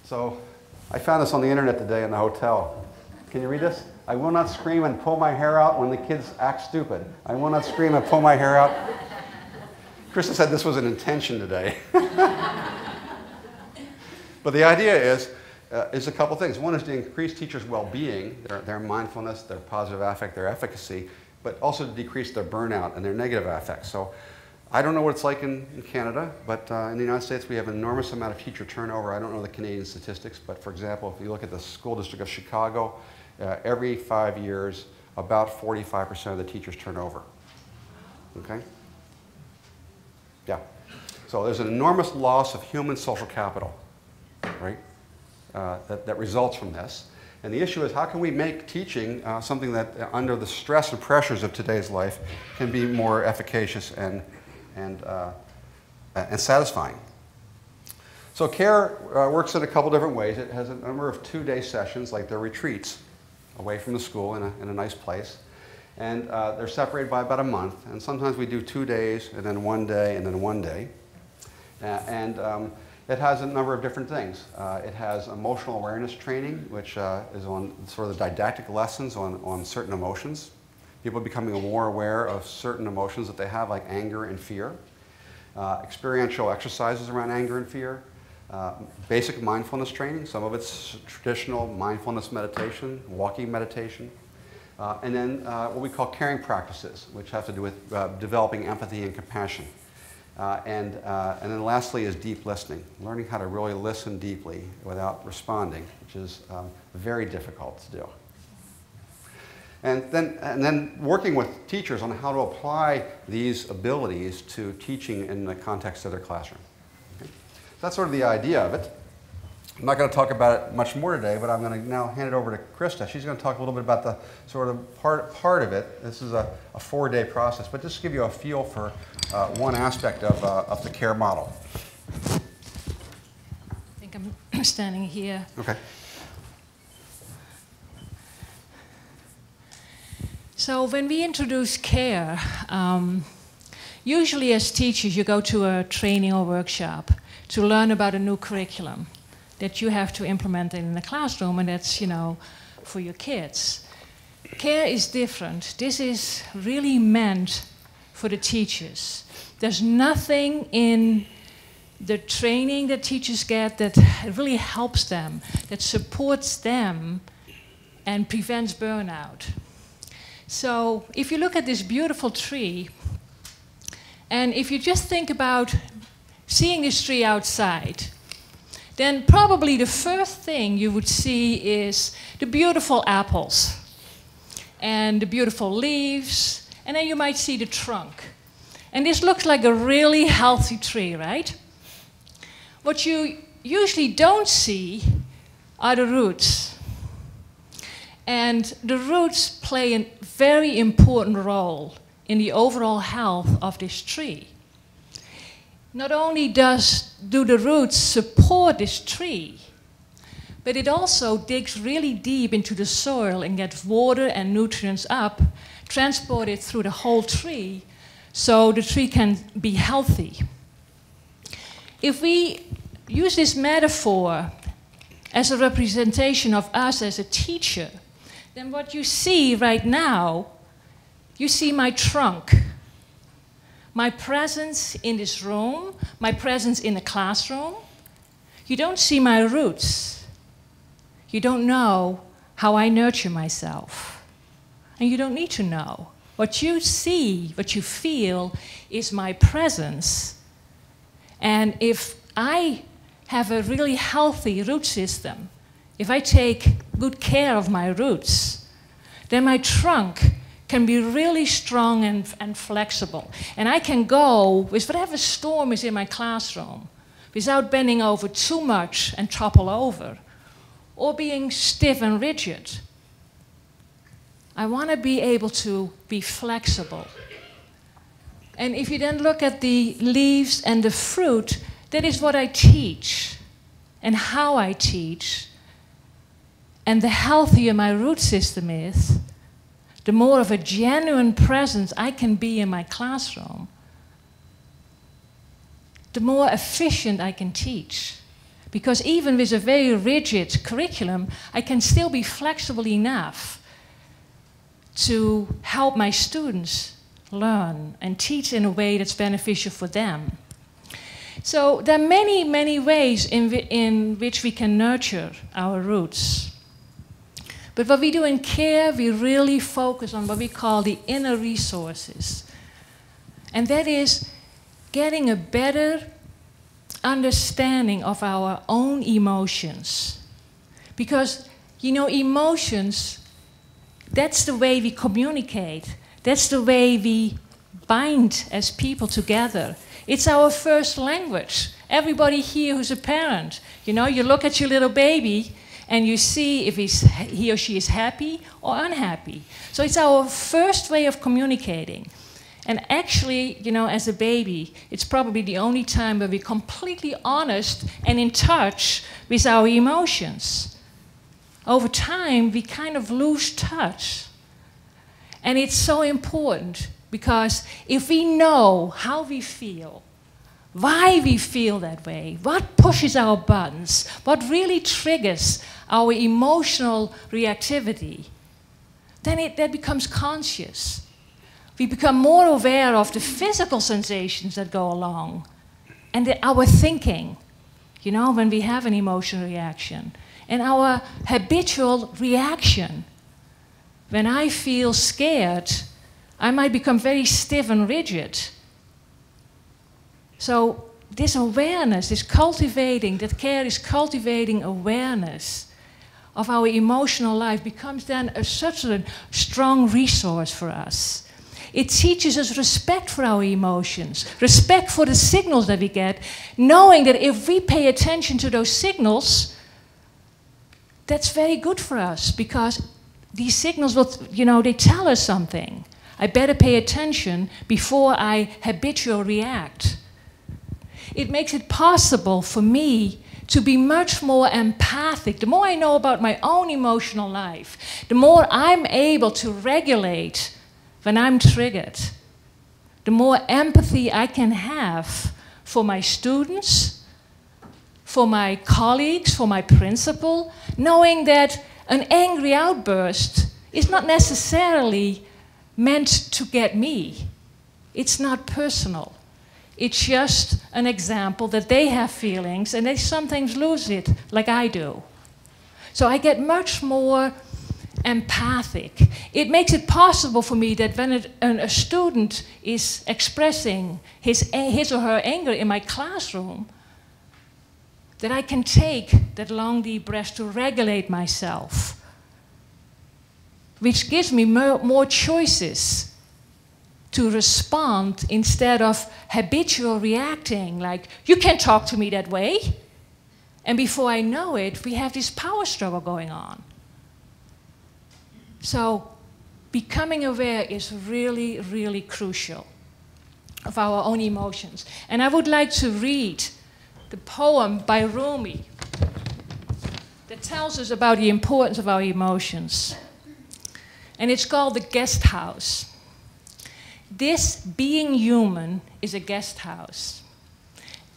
So I found this on the internet today in the hotel. Can you read this? I will not scream and pull my hair out when the kids act stupid. I will not scream and pull my hair out. Christa said this was an intention today. But the idea is a couple things. One is to increase teachers' well-being, their mindfulness, their positive affect, their efficacy, but also to decrease their burnout and their negative affects. So I don't know what it's like in Canada, but in the United States we have an enormous amount of teacher turnover. I don't know the Canadian statistics, but for example, if you look at the school district of Chicago, every 5 years, about 45% of the teachers turn over. Okay? Yeah. So there's an enormous loss of human social capital, right, that results from this. And the issue is, how can we make teaching something that, under the stress and pressures of today's life, can be more efficacious and satisfying? So care works in a couple different ways. It has a number of 2-day sessions, like their retreats, away from the school in a nice place. And they're separated by about a month. And sometimes we do 2 days, and then 1 day, and then 1 day. It has a number of different things. It has emotional awareness training, which is on sort of the didactic lessons on certain emotions. People becoming more aware of certain emotions that they have, like anger and fear. Experiential exercises around anger and fear. Basic mindfulness training. Some of it's traditional mindfulness meditation, walking meditation. And then what we call caring practices, which have to do with developing empathy and compassion. And then lastly is deep listening, learning how to really listen deeply without responding, which is very difficult to do. And then working with teachers on how to apply these abilities to teaching in the context of their classroom. Okay? That's sort of the idea of it. I'm not going to talk about it much more today, but I'm going to now hand it over to Christa. She's going to talk a little bit about the sort of part of it. This is a 4-day process, but just to give you a feel for one aspect of the care model. I think I'm standing here. Okay. So when we introduce care, usually as teachers you go to a training or workshop to learn about a new curriculum that you have to implement in the classroom, and that's, for your kids. Care is different. This is really meant for the teachers. There's nothing in the training that teachers get that really helps them, that supports them and prevents burnout. So if you look at this beautiful tree, and if you just think about seeing this tree outside, then probably the first thing you would see is the beautiful apples and the beautiful leaves, and then you might see the trunk. And this looks like a really healthy tree, right? What you usually don't see are the roots. And the roots play a very important role in the overall health of this tree. Not only do the roots support this tree, but it also digs really deep into the soil and gets water and nutrients up, transported through the whole tree, so the tree can be healthy. If we use this metaphor as a representation of us as a teacher, then what you see right now, you see my trunk. My presence in this room, my presence in the classroom. You don't see my roots. You don't know how I nurture myself. And you don't need to know. What you see, what you feel, is my presence. And if I have a really healthy root system, if I take good care of my roots, then my trunk can be really strong and flexible. And I can go with whatever storm is in my classroom without bending over too much and topple over, or being stiff and rigid. I want to be able to be flexible. And if you then look at the leaves and the fruit, that is what I teach and how I teach. And the healthier my root system is, the more of a genuine presence I can be in my classroom, the more efficient I can teach. Because even with a very rigid curriculum, I can still be flexible enough to help my students learn and teach in a way that's beneficial for them. So there are many, many ways in which we can nurture our roots. But what we do in care, we really focus on what we call the inner resources. And that is getting a better understanding of our own emotions. Because, you know, emotions, that's the way we communicate. That's the way we bind as people together. It's our first language. Everybody here who's a parent, you know, you look at your little baby and you see if he or she is happy or unhappy. So it's our first way of communicating. And actually, you know, as a baby, it's probably the only time where we're completely honest and in touch with our emotions. Over time, we kind of lose touch. And it's so important because if we know how we feel, why we feel that way, what pushes our buttons, what really triggers our emotional reactivity, then that becomes conscious. We become more aware of the physical sensations that go along and our thinking, you know, when we have an emotional reaction, and our habitual reaction. When I feel scared, I might become very stiff and rigid. So this awareness is cultivating, that care is cultivating awareness of our emotional life, becomes then such a strong resource for us. It teaches us respect for our emotions, respect for the signals that we get, knowing that if we pay attention to those signals, that's very good for us because these signals will, you know, they tell us something. I better pay attention before I habitually react. It makes it possible for me to be much more empathic. The more I know about my own emotional life, the more I'm able to regulate when I'm triggered. The more empathy I can have for my students, for my colleagues, for my principal, knowing that an angry outburst is not necessarily meant to get me. It's not personal. It's just an example that they have feelings and they sometimes lose it, like I do. So I get much more empathic. It makes it possible for me that when a student is expressing his or her anger in my classroom, that I can take that long deep breath to regulate myself, which gives me more choices to respond instead of habitual reacting, like, you can't talk to me that way. And before I know it, we have this power struggle going on. So becoming aware is really, really crucial of our own emotions. And I would like to read the poem by Rumi that tells us about the importance of our emotions. And it's called The Guest House. This being human is a guest house.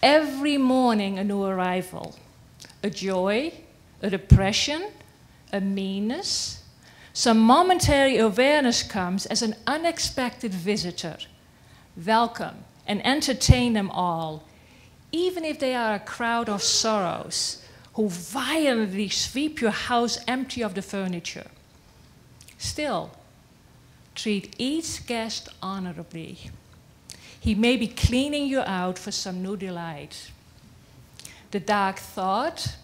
Every morning a new arrival, a joy, a depression, a meanness. Some momentary awareness comes as an unexpected visitor. Welcome and entertain them all, even if they are a crowd of sorrows who violently sweep your house empty of the furniture. Still, treat each guest honorably. He may be cleaning you out for some new delight. The dark thought,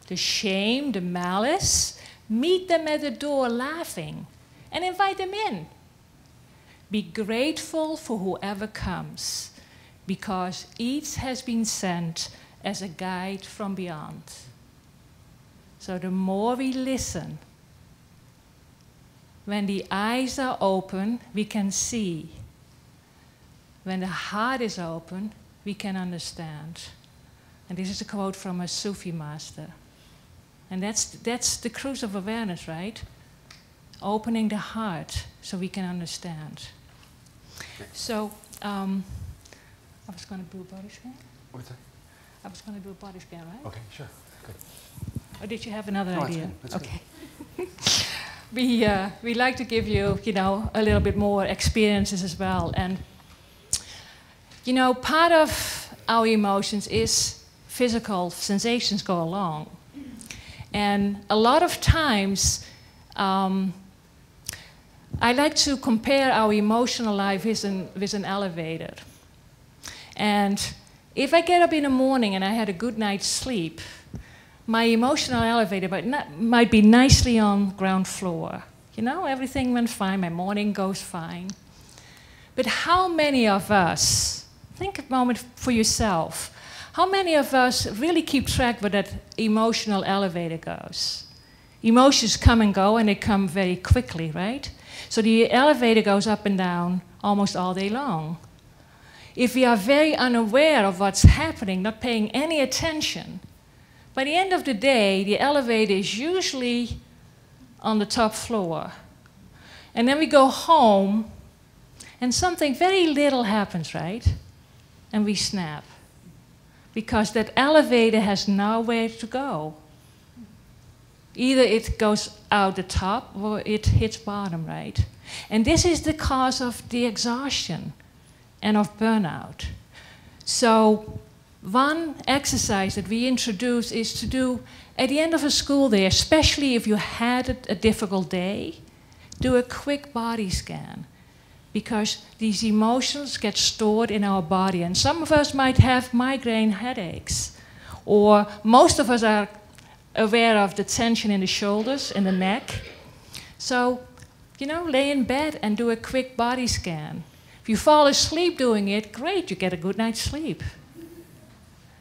the shame, the malice, meet them at the door laughing and invite them in. Be grateful for whoever comes, because each has been sent as a guide from beyond. So the more we listen, when the eyes are open, we can see. When the heart is open, we can understand. And this is a quote from a Sufi master. And that's the cruise of awareness, right? Opening the heart so we can understand. So, I was going to do a body scan? What's that? I was going to do a body scan, right? Okay, sure. Good. Or did you have another idea? That's okay. We like to give you, a little bit more experiences as well. And, part of our emotions is physical sensations go along. And a lot of times, I like to compare our emotional life with an elevator. And if I get up in the morning and I had a good night's sleep, my emotional elevator might be nicely on ground floor. Everything went fine, my morning goes fine. But how many of us, think a moment for yourself, how many of us really keep track where that emotional elevator goes? Emotions come and go, and they come very quickly, right? So the elevator goes up and down almost all day long. If we are very unaware of what's happening, not paying any attention, by the end of the day, the elevator is usually on the top floor. And then we go home, and something very little happens, right? And we snap. Because that elevator has nowhere to go. Either it goes out the top or it hits bottom, right? And this is the cause of the exhaustion and of burnout. So one exercise that we introduce is to do at the end of a school day, especially if you had a difficult day, do a quick body scan. Because these emotions get stored in our body. And some of us might have migraine headaches. Or most of us are aware of the tension in the shoulders, in the neck. So, lay in bed and do a quick body scan. If you fall asleep doing it, great, you get a good night's sleep.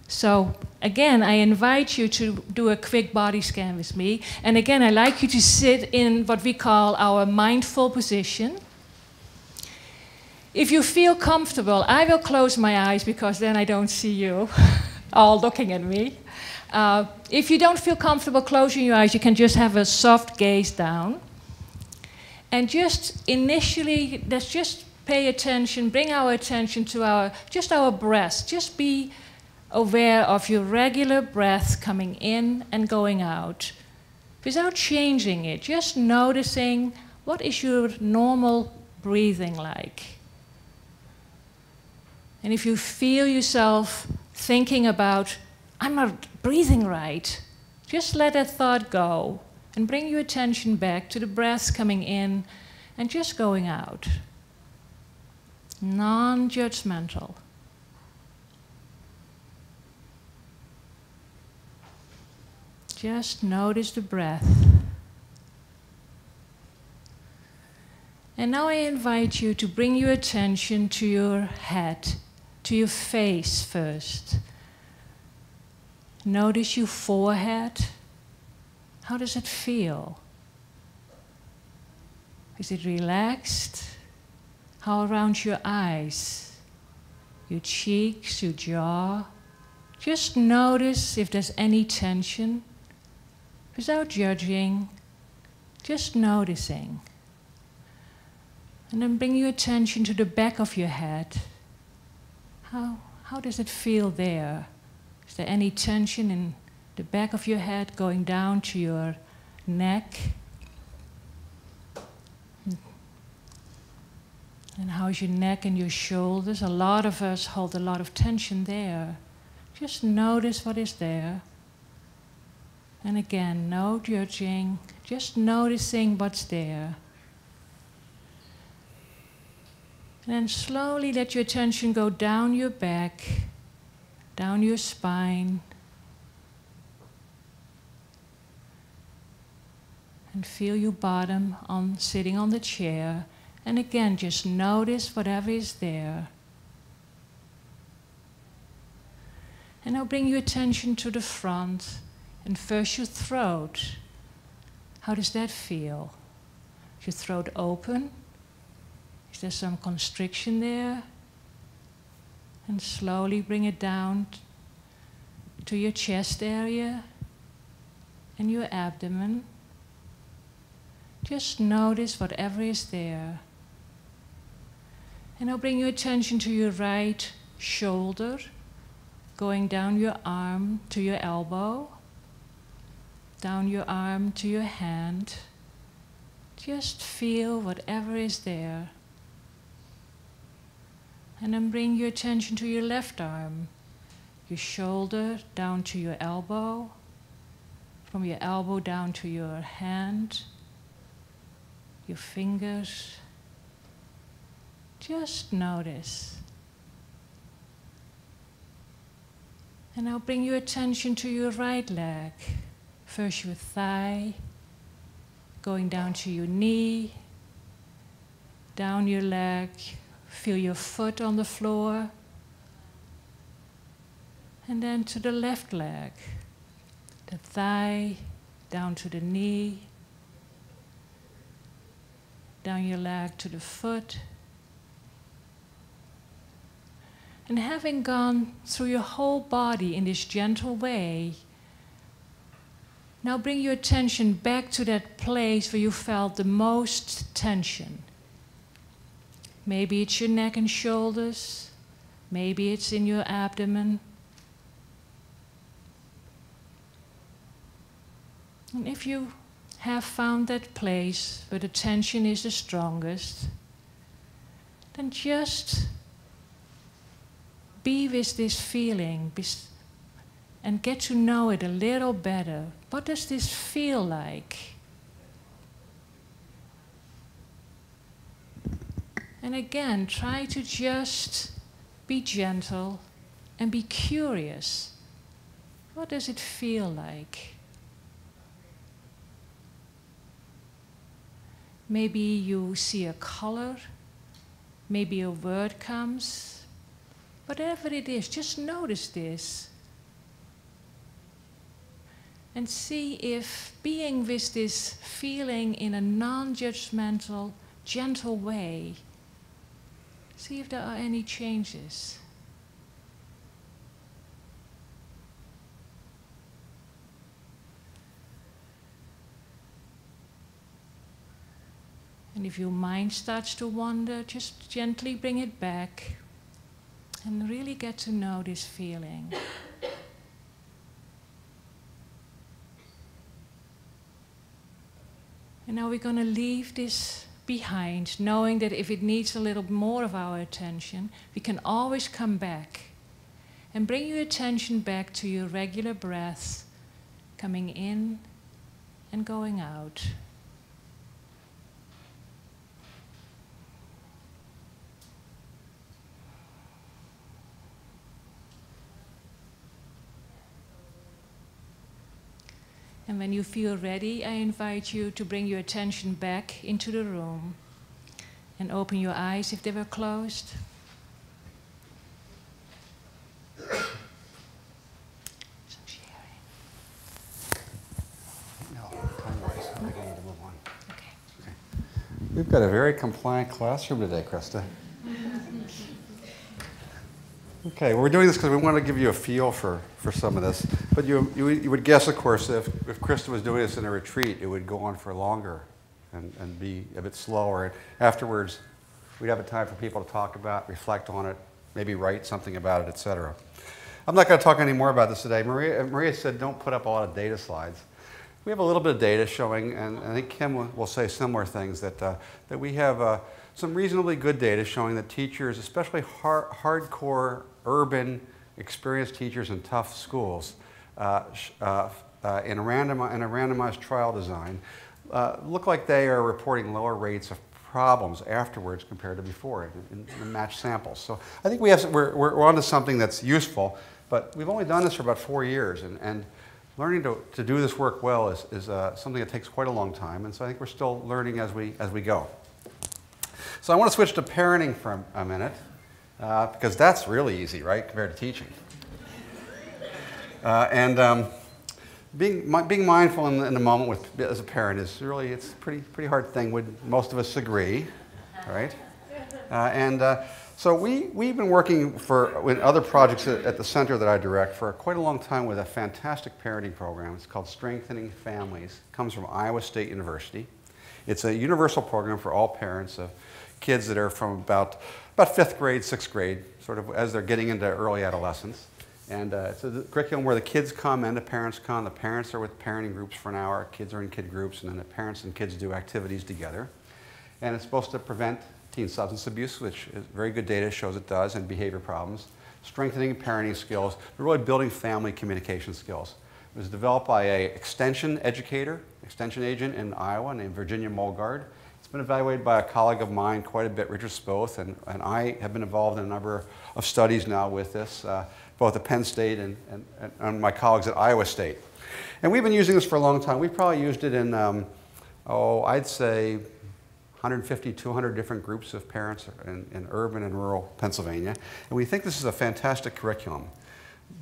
So, again, I invite you to do a quick body scan with me. And again, I like you to sit in what we call our mindful position. If you feel comfortable, I will close my eyes because then I don't see you all looking at me. If you don't feel comfortable closing your eyes, you can just have a soft gaze down. And just initially, let's just pay attention, bring our attention to our breath. Just be aware of your regular breath coming in and going out without changing it. Just noticing what is your normal breathing like. And if you feel yourself thinking about, I'm not breathing right, just let that thought go and bring your attention back to the breath coming in and just going out. Non-judgmental. Just notice the breath. And now I invite you to bring your attention to your head, to your face first. Notice your forehead. How does it feel? Is it relaxed? How around your eyes? Your cheeks, your jaw? Just notice if there's any tension. Without judging, just noticing. And then bring your attention to the back of your head. How does it feel there? Is there any tension in the back of your head going down to your neck? And how's your neck and your shoulders? A lot of us hold a lot of tension there. Just notice what is there. And again, no judging, just noticing what's there. And then slowly let your attention go down your back, down your spine, And feel your bottom on sitting on the chair. And again, just notice whatever is there. And now bring your attention to the front. And first your throat. How does that feel? Is your throat open? Is there some constriction there? And slowly bring it down to your chest area and your abdomen. Just notice whatever is there. And now bring your attention to your right shoulder, going down your arm to your elbow, down your arm to your hand. Just feel whatever is there. And then bring your attention to your left arm, your shoulder down to your elbow, from your elbow down to your hand, your fingers. Just notice. And now bring your attention to your right leg. First your thigh, going down to your knee, down your leg. Feel your foot on the floor. And then to the left leg. The thigh, down to the knee, down your leg to the foot. And having gone through your whole body in this gentle way, now bring your attention back to that place where you felt the most tension. Maybe it's your neck and shoulders. Maybe it's in your abdomen. And if you have found that place where the tension is the strongest, then just be with this feeling and get to know it a little better. What does this feel like? And again, try to just be gentle and be curious. What does it feel like? Maybe you see a color, maybe a word comes. Whatever it is, just notice this. And see if being with this feeling in a non-judgmental, gentle way, see if there are any changes. And if your mind starts to wander, just gently bring it back and really get to know this feeling. And now we're going to leave this behind, knowing that if it needs a little more of our attention, we can always come back. And bring your attention back to your regular breath, coming in and going out. And when you feel ready, I invite you to bring your attention back into the room and open your eyes if they were closed. Some sharing. No, time-wise, I think I need to move on. Okay. We've got a very compliant classroom today, Christa. Okay, well, we're doing this because we want to give you a feel for some of this. But you would guess, of course, if Christa was doing this in a retreat, it would go on for longer and be a bit slower. And afterwards, we'd have a time for people to talk about, reflect on it, maybe write something about it, etc. I'm not going to talk any more about this today. Maria said don't put up a lot of data slides. We have a little bit of data showing, and I think Kim will say similar things, that we have some reasonably good data showing that teachers, especially hardcore, urban, experienced teachers in tough schools, in a randomized trial design, look like they are reporting lower rates of problems afterwards compared to before in matched samples. So I think we're onto something that's useful, but we've only done this for about 4 years, and learning to do this work well is something that takes quite a long time, and so I think we're still learning as we go. So I want to switch to parenting for a minute, because that's really easy, right, compared to teaching. Being mindful in the moment as a parent is really, it's a pretty hard thing, would most of us agree, right? So we've been working with other projects at the center that I direct for quite a long time with a fantastic parenting program. It's called Strengthening Families. It comes from Iowa State University. It's a universal program for all parents of kids that are from about 5th grade, 6th grade, sort of as they're getting into early adolescence. And it's a curriculum where the kids come and the parents come. The parents are with parenting groups for an hour, kids are in kid groups, and then the parents and kids do activities together. And it's supposed to prevent teen substance abuse, which is very good data shows it does, and behavior problems, strengthening parenting skills, but really building family communication skills. It was developed by an extension educator, extension agent in Iowa named Virginia Mulgard. It's been evaluated by a colleague of mine quite a bit, Richard Spoth, and I have been involved in a number of studies now with this, both at Penn State and my colleagues at Iowa State. And we've been using this for a long time. We've probably used it in, I'd say 150, 200 different groups of parents in urban and rural Pennsylvania. And we think this is a fantastic curriculum.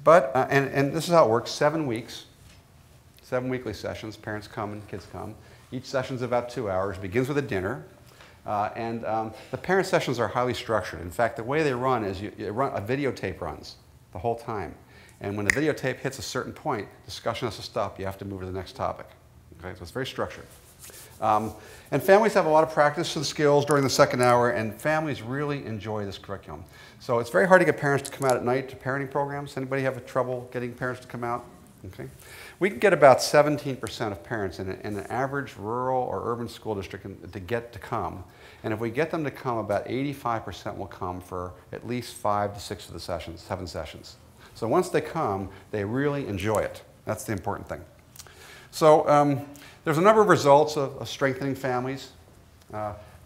But, and this is how it works, 7 weeks, 7 weekly sessions, parents come and kids come. Each session's about 2 hours, begins with a dinner. The parent sessions are highly structured. In fact, the way they run is a videotape runs the whole time. And when the videotape hits a certain point, discussion has to stop. You have to move to the next topic. Okay? So it's very structured. And families have a lot of practice of the skills during the second hour, and families really enjoy this curriculum. So it's very hard to get parents to come out at night to parenting programs. Anybody have trouble getting parents to come out? Okay. We can get about 17% of parents in an average rural or urban school district to come. And if we get them to come, about 85% will come for at least 5 to 6 of the sessions, 7 sessions. So once they come, they really enjoy it. That's the important thing. So there's a number of results of strengthening families.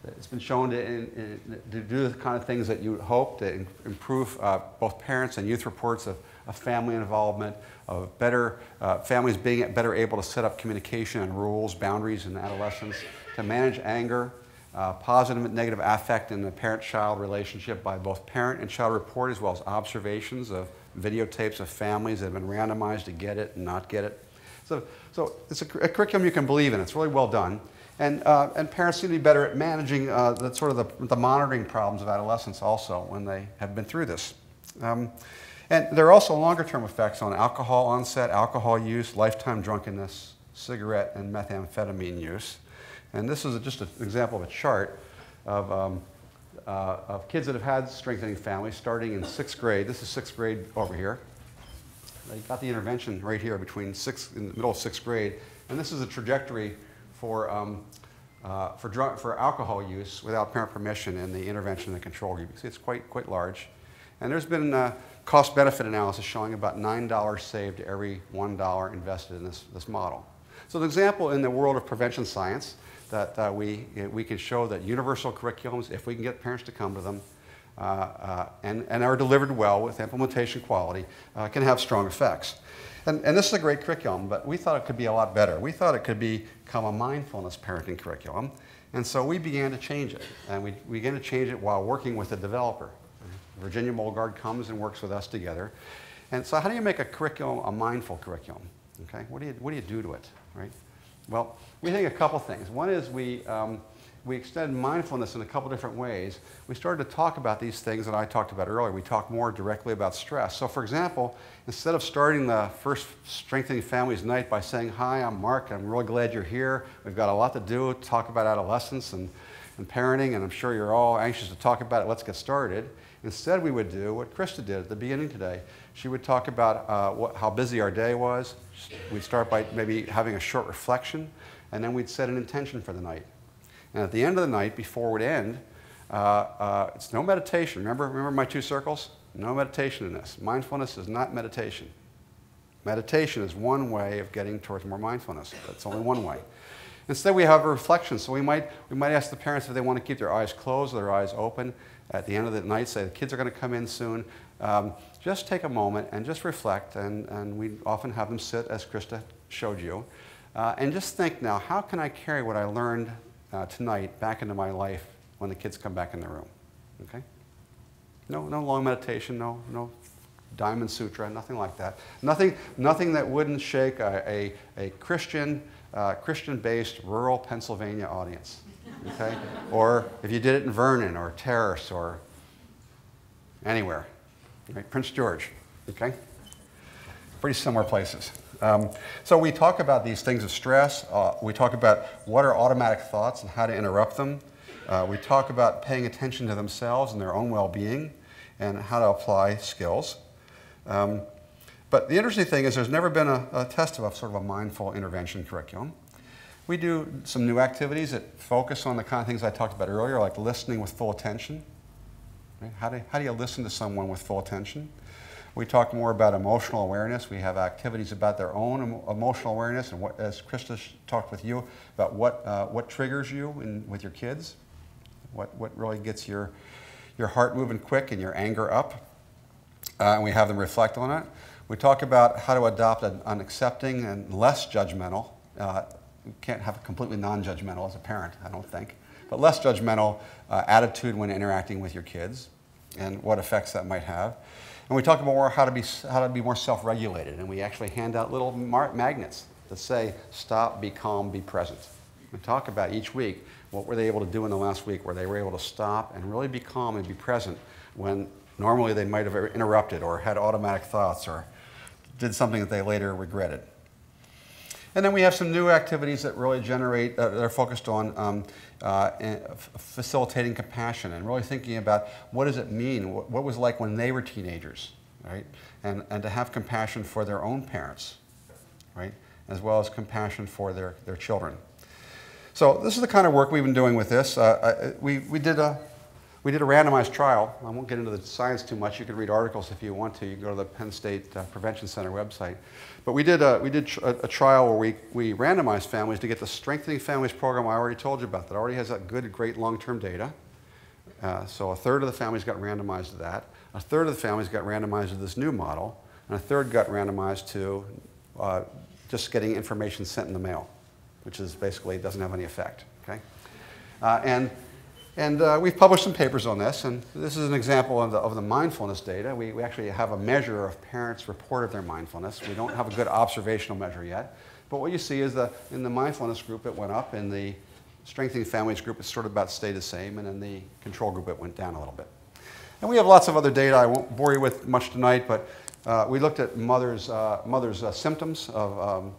It's been shown to do the kind of things that you would hope, to improve both parents and youth reports of family involvement, of better families being better able to set up communication and rules, boundaries in adolescence, to manage anger, positive and negative affect in the parent-child relationship by both parent and child report, as well as observations of videotapes of families that have been randomized to get it and not get it. So it's a curriculum you can believe in. It's really well done. And parents seem to be better at managing the monitoring problems of adolescents also when they have been through this. And there are also longer-term effects on alcohol onset, alcohol use, lifetime drunkenness, cigarette and methamphetamine use. And this is just an example of a chart of kids that have had strengthening families starting in 6th grade. This is 6th grade over here. They got the intervention right here in the middle of 6th grade. And this is a trajectory for alcohol use without parent permission in the intervention and the control group. You see it's quite large. And there's been cost-benefit analysis showing about $9 saved to every $1 invested in this model. So an example in the world of prevention science that we can show that universal curriculums, if we can get parents to come to them, and are delivered well with implementation quality, can have strong effects. And this is a great curriculum, but we thought it could be a lot better. We thought it could become a mindfulness parenting curriculum, and so we began to change it. And we began to change it while working with a developer. Virginia Mulgard comes and works with us together. And so how do you make a curriculum a mindful curriculum? Okay, what do you do to it, right? Well, we think a couple things. One is we extend mindfulness in a couple different ways. We started to talk about these things that I talked about earlier. We talk more directly about stress. So for example, instead of starting the first Strengthening Families night by saying, "Hi, I'm Mark. I'm really glad you're here. We've got a lot to do, talk about adolescence and parenting, and I'm sure you're all anxious to talk about it. Let's get started." Instead, we would do what Christa did at the beginning today. She would talk about how busy our day was. We'd start by maybe having a short reflection, and then we'd set an intention for the night. And at the end of the night, before it would end, it's no meditation. Remember my 2 circles? No meditation in this. Mindfulness is not meditation. Meditation is one way of getting towards more mindfulness. That's only one way. Instead, we have a reflection. So we might ask the parents if they want to keep their eyes closed or their eyes open. at the end of the night, say the kids are going to come in soon, just take a moment and just reflect, and we often have them sit, as Christa showed you, and just think now, how can I carry what I learned tonight back into my life when the kids come back in the room? Okay? No long meditation, no Diamond Sutra, nothing like that. Nothing that wouldn't shake a Christian-based rural Pennsylvania audience. Okay? Or if you did it in Vernon or Terrace or anywhere, right? Prince George. Okay? Pretty similar places. So we talk about these things of stress. We talk about what are automatic thoughts and how to interrupt them. We talk about paying attention to themselves and their own well-being and how to apply skills. But the interesting thing is there's never been a test of a sort of a mindful intervention curriculum. We do some new activities that focus on the kind of things I talked about earlier, like listening with full attention. Right? How do you listen to someone with full attention? We talk more about emotional awareness. We have activities about their own emotional awareness, and what, as Christa talked with you, about what triggers you with your kids, what really gets your heart moving quick and your anger up. And we have them reflect on it. We talk about how to adopt an accepting and less judgmental. You can't have a completely non-judgmental as a parent, I don't think, but less judgmental attitude when interacting with your kids and what effects that might have. And we talk about more how to be more self-regulated, and we actually hand out little magnets that say, stop, be calm, be present. We talk about each week, what were they able to do in the last week where they were able to stop and really be calm and be present when normally they might have interrupted or had automatic thoughts or did something that they later regretted. And then we have some new activities that really generate, that are focused on facilitating compassion and really thinking about what does it mean, what was it like when they were teenagers, right? And to have compassion for their own parents, right? As well as compassion for their children. So this is the kind of work we've been doing with this. We did a randomized trial. I won't get into the science too much. You can read articles if you want to. You can go to the Penn State Prevention Center website. But we did a trial where we randomized families to get the Strengthening Families program I already told you about that already has that good, great long-term data. So a third of the families got randomized to that. A third of the families got randomized to this new model. And a third got randomized to just getting information sent in the mail, which is basically doesn't have any effect. Okay? And we've published some papers on this, and this is an example of the mindfulness data. We actually have a measure of parents' report of their mindfulness. We don't have a good observational measure yet. But what you see is that in the mindfulness group, it went up. In the strengthening families group, it sort of about stayed the same. And in the control group, it went down a little bit. And we have lots of other data I won't bore you with much tonight, but we looked at mothers' symptoms of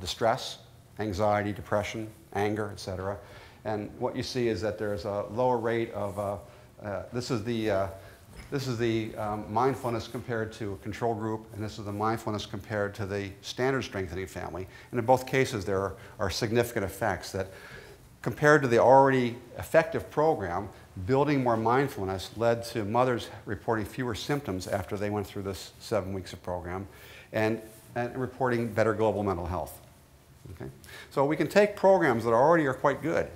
distress, anxiety, depression, anger, etc. And what you see is that there's a lower rate of, this is the mindfulness compared to a control group, and this is the mindfulness compared to the standard strengthening family. And in both cases, there are significant effects that, compared to the already effective program, building more mindfulness led to mothers reporting fewer symptoms after they went through this 7 weeks of program, and reporting better global mental health. Okay? So we can take programs that already are quite good,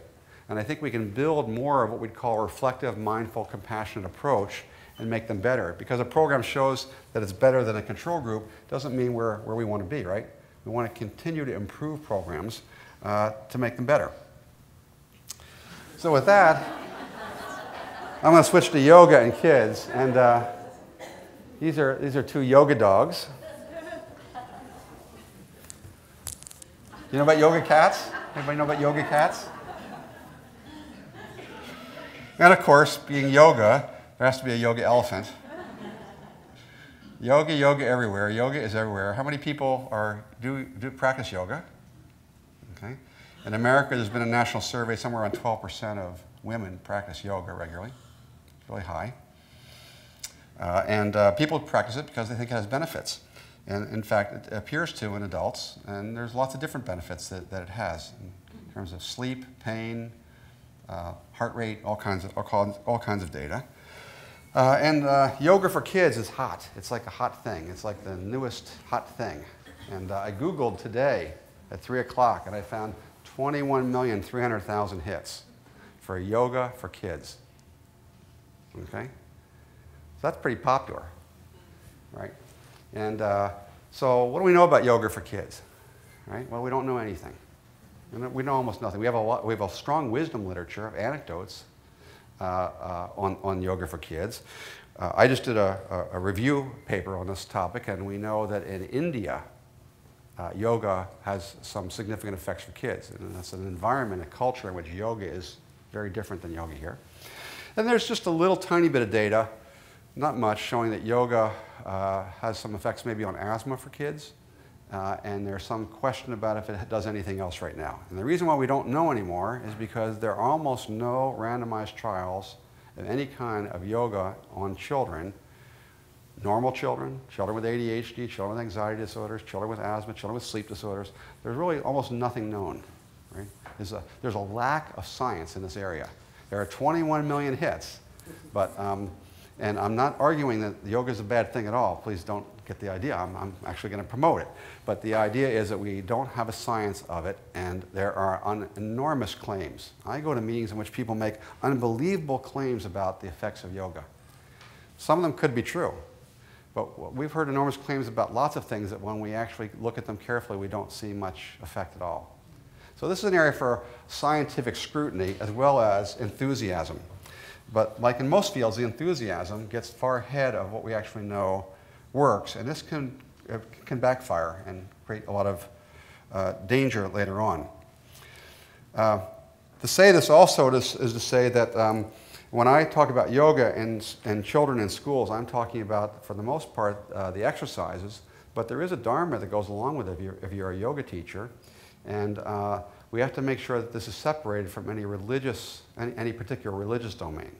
and I think we can build more of what we'd call a reflective, mindful, compassionate approach and make them better. Because a program shows that it's better than a control group doesn't mean we're where we want to be, right? We want to continue to improve programs to make them better. So with that, I'm going to switch to yoga and kids. And these are two yoga dogs. You know about yoga cats? Anybody know about yoga cats? And of course, being yoga, there has to be a yoga elephant. Yoga everywhere. Yoga is everywhere. How many people do practice yoga? Okay. In America, there's been a national survey, somewhere around 12% of women practice yoga regularly. It's really high. And people practice it because they think it has benefits. And in fact, it appears to in adults, and there's lots of different benefits that it has in terms of sleep, pain, heart rate, all kinds of data. Yoga for kids is hot. It's like a hot thing. It's like the newest hot thing. And I Googled today at 3 o'clock, and I found 21,300,000 hits for yoga for kids. Okay? So that's pretty popular, right? And so what do we know about yoga for kids? Right? Well, we don't know anything. We know almost nothing. We have a strong wisdom literature of anecdotes on yoga for kids. I just did a review paper on this topic, and we know that in India, yoga has some significant effects for kids. And that's an environment, a culture in which yoga is very different than yoga here. And there's just a little tiny bit of data, not much, showing that yoga has some effects maybe on asthma for kids. And there's some question about if it does anything else right now. And the reason why we don't know anymore is because there are almost no randomized trials of any kind of yoga on children, normal children, children with ADHD, children with anxiety disorders, children with asthma, children with sleep disorders. There's really almost nothing known. Right? There's a lack of science in this area. There are 21 million hits, but and I'm not arguing that yoga is a bad thing at all. Please don't get the idea. I'm actually going to promote it. But the idea is that we don't have a science of it, and there are enormous claims. I go to meetings in which people make unbelievable claims about the effects of yoga. Some of them could be true, but we've heard enormous claims about lots of things that when we actually look at them carefully, we don't see much effect at all. So this is an area for scientific scrutiny as well as enthusiasm. But like in most fields, the enthusiasm gets far ahead of what we actually know works, and this can backfire and create a lot of danger later on. To say this also is to say that when I talk about yoga and children in schools, I'm talking about, for the most part, the exercises, but there is a dharma that goes along with it if you're a yoga teacher, and we have to make sure that this is separated from any particular religious domain.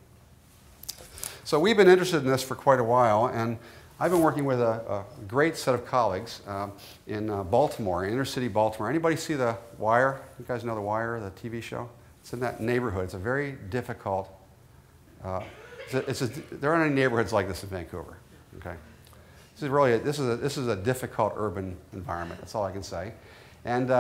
So we've been interested in this for quite a while, and I've been working with a great set of colleagues in Baltimore, inner city Baltimore. Anybody see The Wire? You guys know The Wire, the TV show? It's in that neighborhood. It's a very difficult, there aren't any neighborhoods like this in Vancouver, okay? This is a difficult urban environment, that's all I can say. And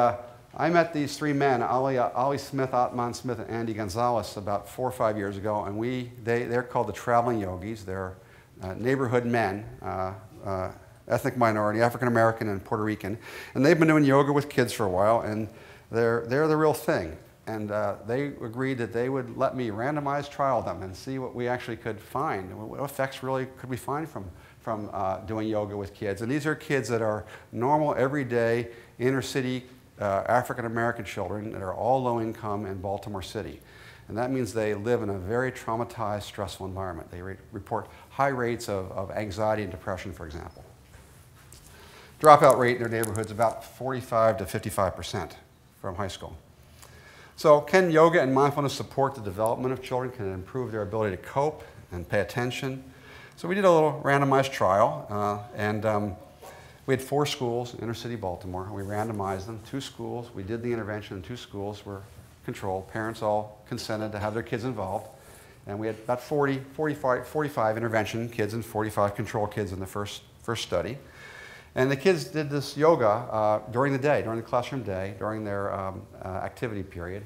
I met these three men, Ali Smith, Atman Smith, and Andy Gonzalez, about 4 or 5 years ago, and they're called the traveling yogis. They're neighborhood men, ethnic minority, African American and Puerto Rican, and they've been doing yoga with kids for a while, and they're the real thing. And they agreed that they would let me randomize trial them and see what we actually could find, what effects really could we find from doing yoga with kids. And these are kids that are normal, everyday, inner city African American children that are all low income in Baltimore City. And that means they live in a very traumatized, stressful environment. They report high rates of anxiety and depression, for example. Dropout rate in their neighborhoods about 45 to 55% from high school. So can yoga and mindfulness support the development of children? Can it improve their ability to cope and pay attention? So we did a little randomized trial, we had 4 schools in inner city Baltimore. We randomized them, 2 schools. We did the intervention, and 2 schools were controlled. Parents all consented to have their kids involved. And we had about 45 intervention kids and 45 control kids in the first study. And the kids did this yoga during the day, during the classroom day, during their activity period.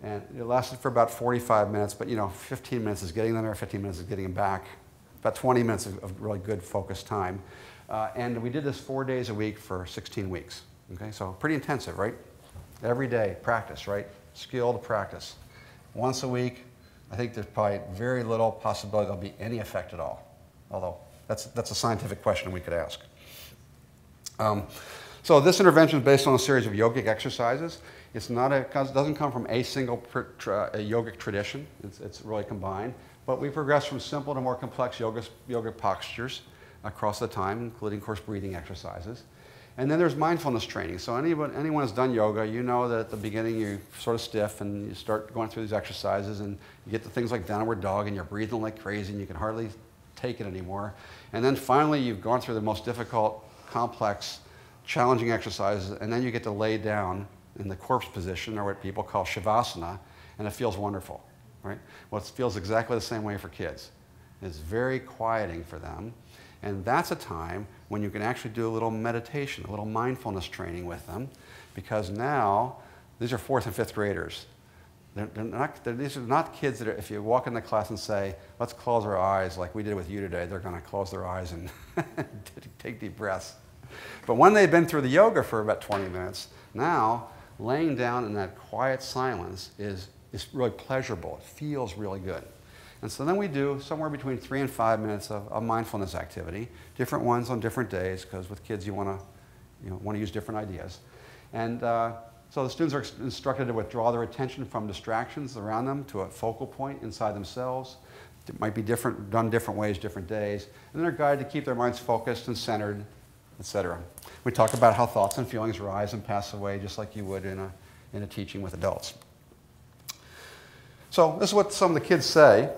And it lasted for about 45 minutes, but 15 minutes is getting them there, 15 minutes is getting them back. About 20 minutes of really good focused time. And we did this 4 days a week for 16 weeks. Okay, so pretty intensive, right? Every day, practice, right? Skilled practice. Once a week, I think there's probably very little possibility there'll be any effect at all. Although that's a scientific question we could ask. So this intervention is based on a series of yogic exercises. It doesn't come from a single yogic tradition. It's really combined. But we progress from simple to more complex yoga postures across the time, including, of course, breathing exercises. And then there's mindfulness training. So anyone who's done yoga, you know that at the beginning you're sort of stiff and you start going through these exercises and you get to things like downward dog and you're breathing like crazy and you can hardly take it anymore. And then finally you've gone through the most difficult, complex, challenging exercises, and then you get to lay down in the corpse position, or what people call shavasana, and it feels wonderful, right? Well, it feels exactly the same way for kids. It's very quieting for them. And that's a time when you can actually do a little meditation, a little mindfulness training with them, because now these are 4th and 5th graders. These are not kids that if you walk into class and say, let's close our eyes like we did with you today, they're going to close their eyes and take deep breaths. But when they've been through the yoga for about 20 minutes, now laying down in that quiet silence is really pleasurable. It feels really good. And so then we do somewhere between 3 and 5 minutes of a mindfulness activity, different ones on different days, because with kids you want to use different ideas. And so the students are instructed to withdraw their attention from distractions around them to a focal point inside themselves. It might be done different ways, different days. And then they're guided to keep their minds focused and centered, etc. We talk about how thoughts and feelings rise and pass away just like you would in a teaching with adults. So this is what some of the kids say.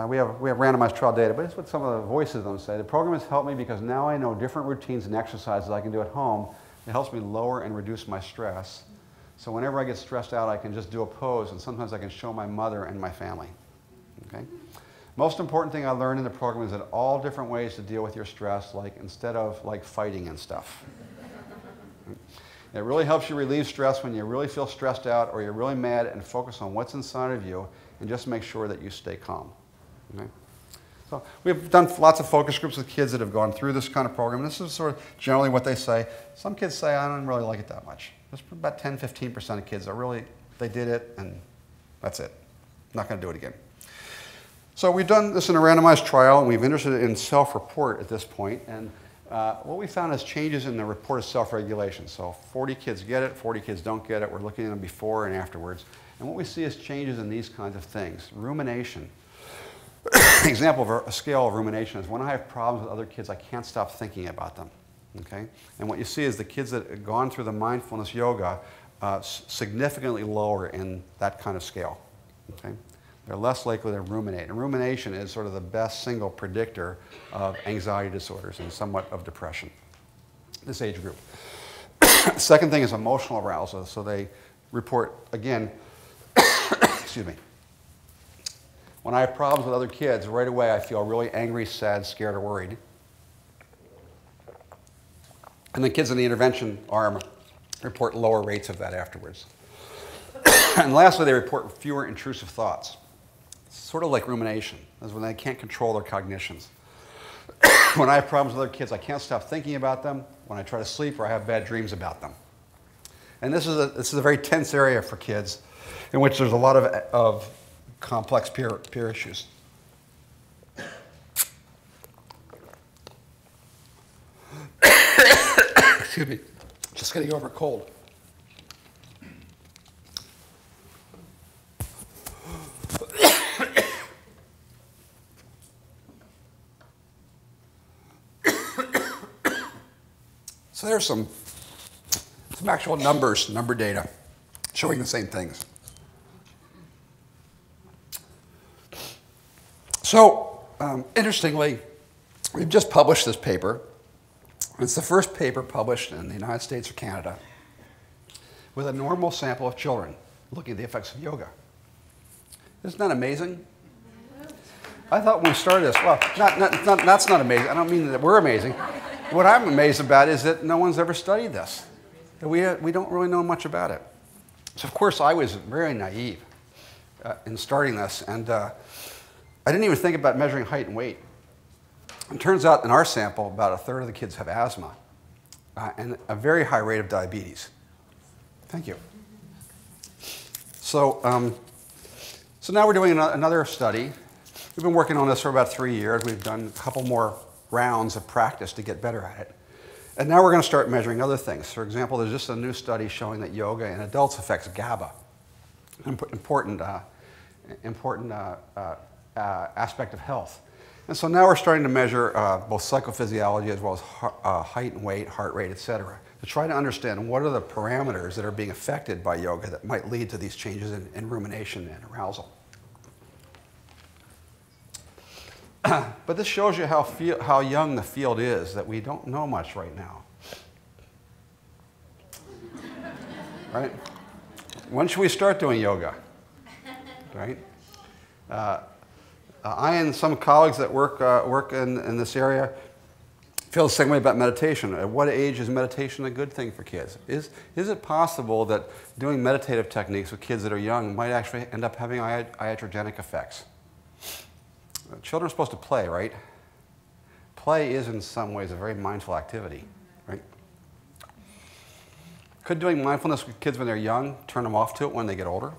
We have randomized trial data, but this is what some of the voices of them say. The program has helped me because now I know different routines and exercises I can do at home. It helps me lower and reduce my stress. So whenever I get stressed out, I can just do a pose, and sometimes I can show my mother and my family. Okay? Most important thing I learned in the program is that all different ways to deal with your stress, instead of fighting and stuff. It really helps you relieve stress when you really feel stressed out or you're really mad, and focus on what's inside of you and just make sure that you stay calm. Okay? So we've done lots of focus groups with kids that have gone through this kind of program. This is sort of generally what they say. Some kids say, I don't really like it that much. There's about 10-15% of kids that they did it and that's it. Not going to do it again. So we've done this in a randomized trial, and we've interested in self-report at this point. And what we found is changes in the report of self-regulation. So 40 kids get it, 40 kids don't get it. We're looking at them before and afterwards. And what we see is changes in these kinds of things. Rumination. An example of a scale of rumination is when I have problems with other kids, I can't stop thinking about them. Okay? And what you see is the kids that have gone through the mindfulness yoga significantly lower in that kind of scale. Okay? They're less likely to ruminate. And rumination is sort of the best single predictor of anxiety disorders and somewhat of depression, this age group. Second thing is emotional arousal. So they report, again, excuse me, when I have problems with other kids, right away I feel really angry, sad, scared, or worried. And the kids in the intervention arm report lower rates of that afterwards. And lastly, they report fewer intrusive thoughts. It's sort of like rumination. That's when they can't control their cognitions. When I have problems with other kids, I can't stop thinking about them. When I try to sleep, or I have bad dreams about them. And this is a very tense area for kids, in which there's a lot of complex peer issues. Excuse me, just getting over a cold. So there's some actual number data showing the same things. So, interestingly, we've just published this paper. It's the first paper published in the United States or Canada with a normal sample of children looking at the effects of yoga. Isn't that amazing? I thought when we started this, well, that's not amazing. I don't mean that we're amazing. What I'm amazed about is that no one's ever studied this. We don't really know much about it. So, of course, I was very naive in starting this, and I didn't even think about measuring height and weight. It turns out in our sample, about a third of the kids have asthma and a very high rate of diabetes. Thank you. So now we're doing another study. We've been working on this for about 3 years. We've done a couple more rounds of practice to get better at it. And now we're going to start measuring other things. For example, there's just a new study showing that yoga in adults affects GABA, an important aspect of health. And so now we're starting to measure both psychophysiology as well as height and weight, heart rate, et cetera, to try to understand what are the parameters that are being affected by yoga that might lead to these changes in rumination and arousal. But this shows you how young the field is, that we don't know much right now. Right? When should we start doing yoga? Right? I and some colleagues that work in this area feel the same way about meditation. At what age is meditation a good thing for kids? Is it possible that doing meditative techniques with kids that are young might actually end up having iatrogenic effects? Children are supposed to play, right? Play is in some ways a very mindful activity, right? Could doing mindfulness with kids when they're young turn them off to it when they get older?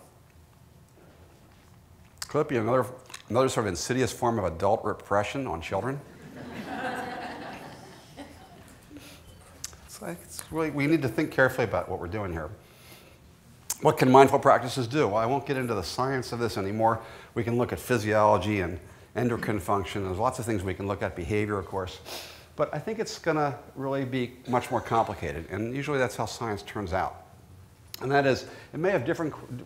Could it be another sort of insidious form of adult repression on children? We need to think carefully about what we're doing here. What can mindful practices do? Well, I won't get into the science of this anymore. We can look at physiology and endocrine function. There's lots of things we can look at, behavior, of course. But I think it's going to really be much more complicated. And usually that's how science turns out. And that is, it may have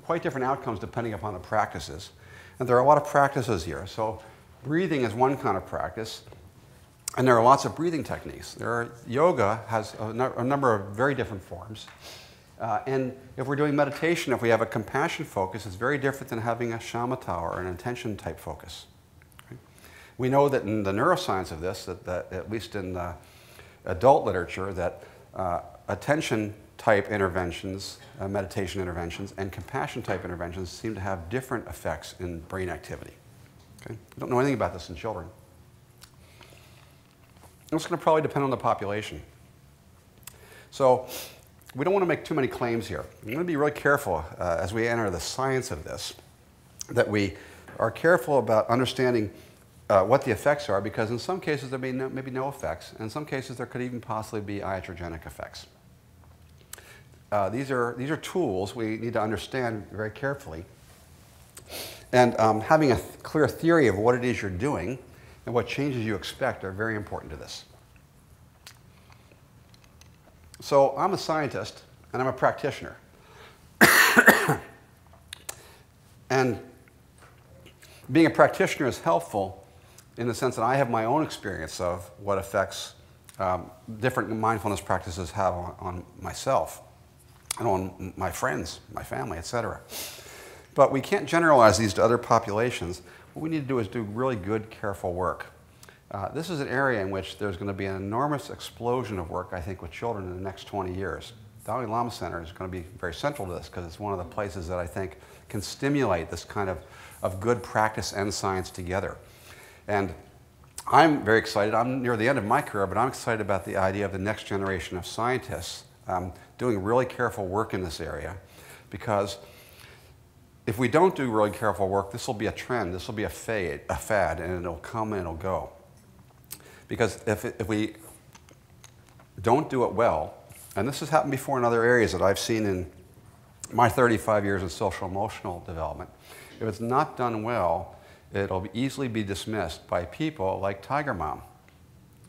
quite different outcomes depending upon the practices. And there are a lot of practices here. So breathing is one kind of practice. And there are lots of breathing techniques. Yoga has a number of very different forms. And if we're doing meditation, if we have a compassion focus, it's very different than having a shamatha or an intention type focus. Okay? We know that in the neuroscience of this, that at least in the adult literature, that attention type interventions, meditation interventions, and compassion type interventions seem to have different effects in brain activity. Okay? We don't know anything about this in children. It's going to probably depend on the population. So we don't want to make too many claims here. We're going to be really careful as we enter the science of this, that we are careful about understanding what the effects are, because in some cases there may be no effects, and in some cases there could even possibly be iatrogenic effects. These are tools we need to understand very carefully. And having a clear theory of what it is you're doing and what changes you expect are very important to this. So I'm a scientist and I'm a practitioner. And being a practitioner is helpful in the sense that I have my own experience of what effects different mindfulness practices have on myself and on my friends, my family, etc. But we can't generalize these to other populations. What we need to do is do really good, careful work. This is an area in which there's going to be an enormous explosion of work, I think, with children in the next 20 years. Dalai Lama Center is going to be very central to this because it's one of the places that I think can stimulate this kind of good practice and science together. And I'm very excited. I'm near the end of my career, but I'm excited about the idea of the next generation of scientists doing really careful work in this area, because if we don't do really careful work, this will be a trend, this will be a fad, and it'll come and it'll go. Because if we don't do it well, and this has happened before in other areas that I've seen in my 35 years in social emotional development, if it's not done well, it'll easily be dismissed by people like Tiger Mom,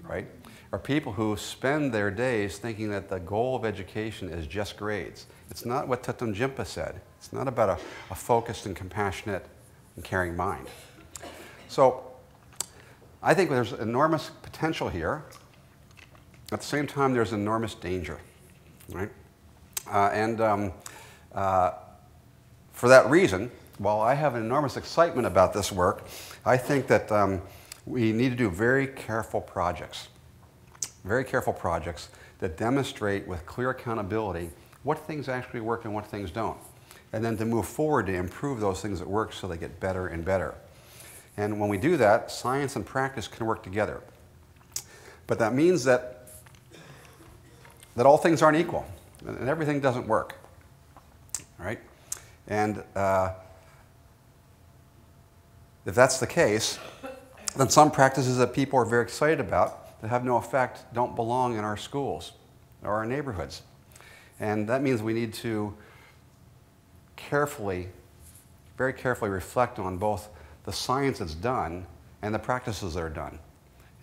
right? Or people who spend their days thinking that the goal of education is just grades. It's not what Tatum Jimpa said. It's not about a focused and compassionate and caring mind. So I think there's enormous potential here. At the same time, there's enormous danger, right? For that reason, while I have an enormous excitement about this work, I think that we need to do very careful projects that demonstrate with clear accountability what things actually work and what things don't. And then to move forward to improve those things that work so they get better and better. And when we do that, science and practice can work together. But that means that all things aren't equal, and everything doesn't work, right? And if that's the case, then some practices that people are very excited about that have no effect don't belong in our schools or our neighborhoods. And that means we need to very carefully reflect on both the science that's done and the practices that are done.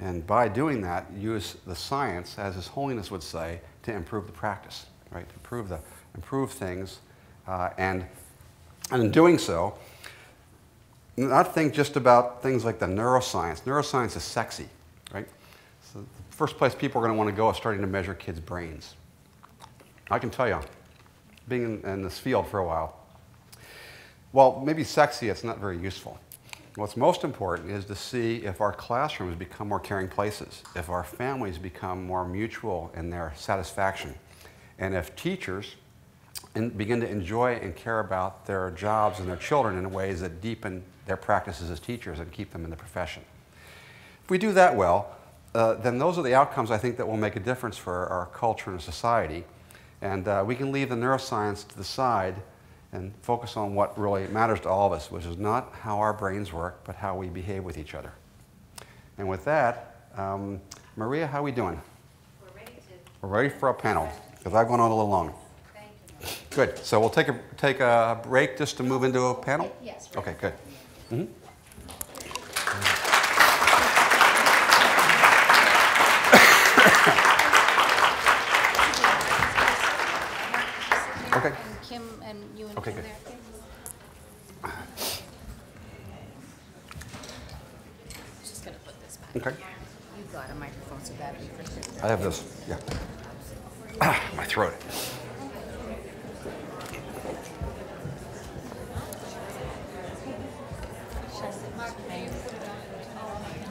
And by doing that, use the science, as His Holiness would say, to improve the practice, right? To improve things, and in doing so, not think just about things like the neuroscience. Neuroscience is sexy, right? So the first place people are going to want to go is starting to measure kids' brains. I can tell you, being in this field for a while, well, maybe sexy, it's not very useful. What's most important is to see if our classrooms become more caring places, if our families become more mutual in their satisfaction, and if teachers begin to enjoy and care about their jobs and their children in ways that deepen their practices as teachers and keep them in the profession. If we do that well, then those are the outcomes I think that will make a difference for our culture and society. And we can leave the neuroscience to the side and focus on what really matters to all of us, which is not how our brains work, but how we behave with each other. And with that, Maria, how are we doing? We're ready for a panel, because I've gone on a little long. Thank you. Good. So we'll take a break just to move into a panel? Yes. Okay, good. Mm-hmm. Okay. And Kim and you and Okay, Kim good. there. Just going to put this back. Okay. You've got a microphone, so that'll be for Christa. I have this. Yeah. My throat.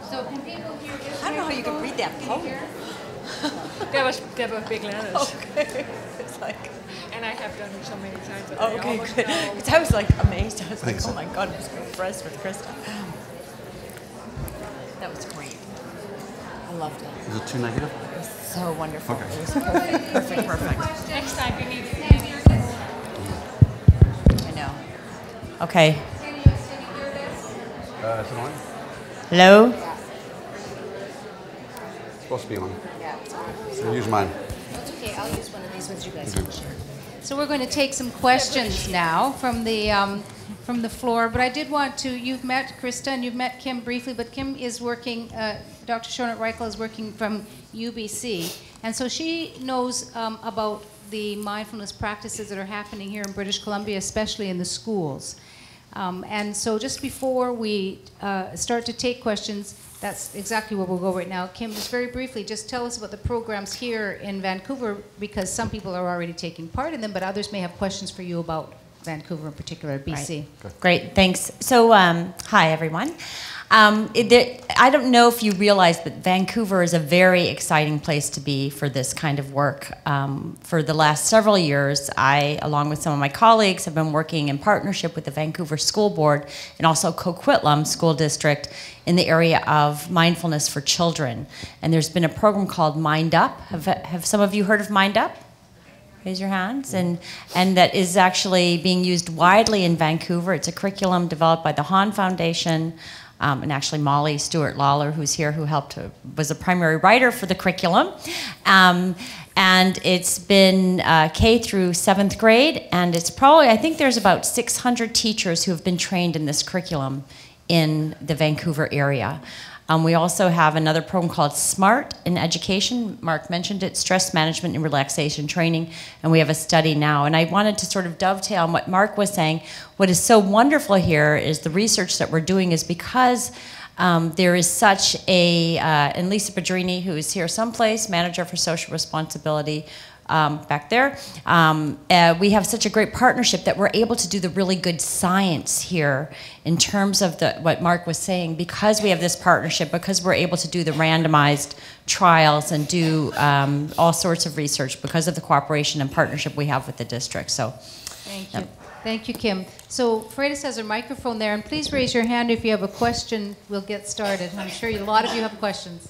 So can people hear this? I don't know how you can read that poem. There were big letters. Okay. It's like, And I have done it so many times that oh, I okay, almost good. know. Because I was like amazed. I was like, Thanks. oh my God, I'm so impressed with Christa. That was great. I loved it. Is it too negative? It was so wonderful. Okay. It was perfect, perfect. Next time we need I know. Okay. Is it on? Hello? It's supposed to be on. Yeah, it's on. So use mine. That's okay. I'll use one of these ones you guys can share. So we're going to take some questions now from the floor. But I did want to. You've met Christa and you've met Kim briefly, but Kim is working. Dr. Schonert-Reichl is working from UBC, and so she knows about the mindfulness practices that are happening here in British Columbia, especially in the schools. And so just before we start to take questions, that's exactly where we'll go right now. Kim, just very briefly, just tell us about the programs here in Vancouver, because some people are already taking part in them, but others may have questions for you about Vancouver in particular, BC. Right. Great, thanks. So, hi everyone. I don't know if you realize, but Vancouver is a very exciting place to be for this kind of work. For the last several years, I, along with some of my colleagues, have been working in partnership with the Vancouver School Board and also Coquitlam School District in the area of mindfulness for children. And there's been a program called Mind Up. Have some of you heard of Mind Up? Raise your hands. And that is actually being used widely in Vancouver. It's a curriculum developed by the Hahn Foundation. And actually Molly Stewart-Lawler, who's here, who was a primary writer for the curriculum. And it's been K through 7th grade, and it's probably, I think there's about 600 teachers who have been trained in this curriculum in the Vancouver area. We also have another program called SMART in education. Mark mentioned it, stress management and relaxation training, and we have a study now. And I wanted to sort of dovetail on what Mark was saying. What is so wonderful here is the research that we're doing is because there is such a, and Lisa Pedrini, who is here someplace, manager for social responsibility, back there. We have such a great partnership that we're able to do the really good science here in terms of what Mark was saying, because we have this partnership, because we're able to do the randomized trials and do all sorts of research because of the cooperation and partnership we have with the district. So, Thank you. Thank you, Kim. So Freitas has a microphone there, and please raise your hand if you have a question. We'll get started. I'm sure a lot of you have questions.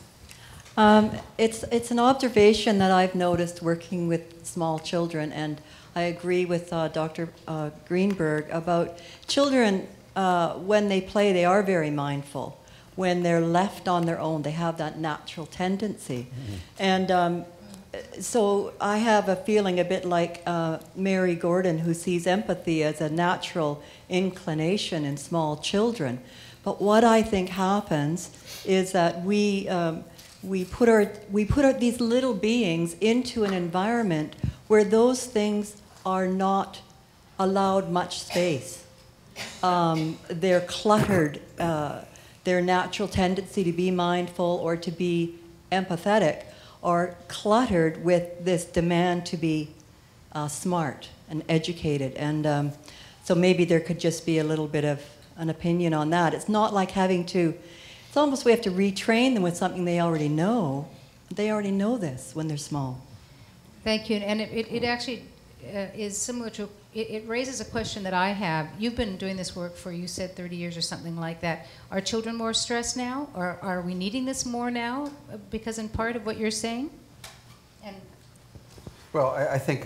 It's an observation that I've noticed working with small children, and I agree with Dr. Greenberg about children, when they play, they are very mindful. When they're left on their own, they have that natural tendency. Mm-hmm. And so I have a feeling a bit like Mary Gordon, who sees empathy as a natural inclination in small children. But what I think happens is that we put these little beings into an environment where those things are not allowed much space. They're cluttered. Their natural tendency to be mindful or to be empathetic are cluttered with this demand to be smart and educated. And so maybe there could just be a little bit of an opinion on that. It's not like having to, it's almost we have to retrain them with something they already know. They already know this when they're small. Thank you. And it actually is similar to, it raises a question that I have. You've been doing this work for, you said 30 years or something like that. Are children more stressed now? Or are we needing this more now because in part of what you're saying? And well, I think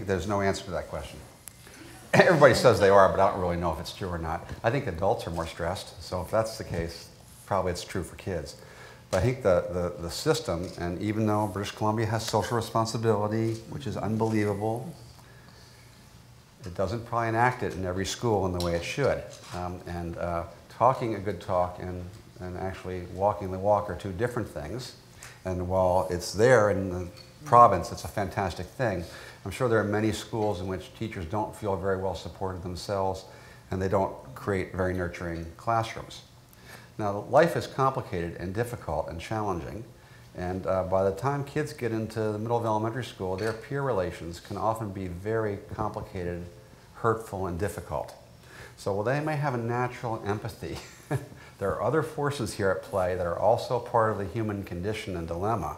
there's no answer to that question. Everybody says they are, but I don't really know if it's true or not. I think adults are more stressed, so if that's the case, probably it's true for kids. But I think the system, and even though British Columbia has social responsibility, which is unbelievable, it doesn't probably enact it in every school in the way it should. Talking a good talk and actually walking the walk are two different things. And while it's there in the province, it's a fantastic thing. I'm sure there are many schools in which teachers don't feel very well supported themselves, and they don't create very nurturing classrooms. Now, life is complicated and difficult and challenging, and by the time kids get into the middle of elementary school, their peer relations can often be very complicated, hurtful, and difficult. So while they may have a natural empathy, there are other forces here at play that are also part of the human condition and dilemma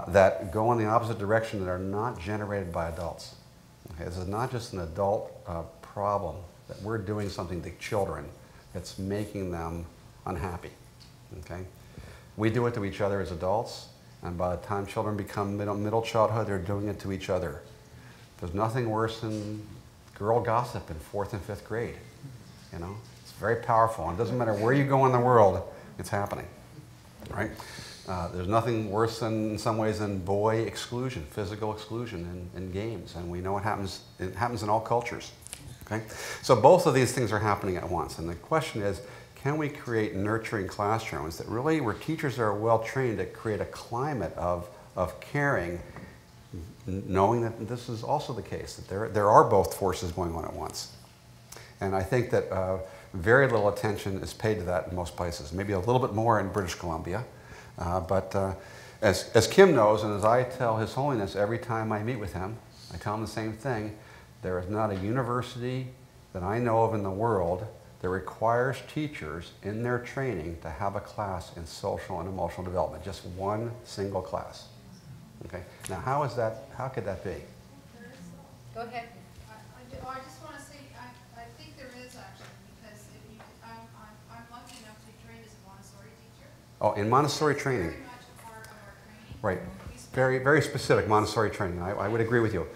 that go in the opposite direction that are not generated by adults. Okay, this is not just an adult problem, that we're doing something to children that's making them unhappy. Okay? We do it to each other as adults, and by the time children become middle childhood, they're doing it to each other. There's nothing worse than girl gossip in 4th and 5th grade. You know, it's very powerful, and it doesn't matter where you go in the world, it's happening. Right? There's nothing worse than, in some ways, than boy exclusion, physical exclusion in games, and we know it happens in all cultures. Okay? So both of these things are happening at once, and the question is, can we create nurturing classrooms that really, where teachers are well trained to create a climate of caring, knowing that this is also the case, that there are both forces going on at once. And I think that very little attention is paid to that in most places, maybe a little bit more in British Columbia. But as Kim knows, and as I tell His Holiness every time I meet with him, I tell him the same thing. There is not a university that I know of in the world that requires teachers in their training to have a class in social and emotional development, just one single class. Okay. Now, how could that be? go ahead. I just want to say, I think there is actually, because I'm lucky enough to be trained as a Montessori teacher. Oh, in Montessori training. Very much a part of our training. Right. Very, very specific Montessori training. I would agree with you.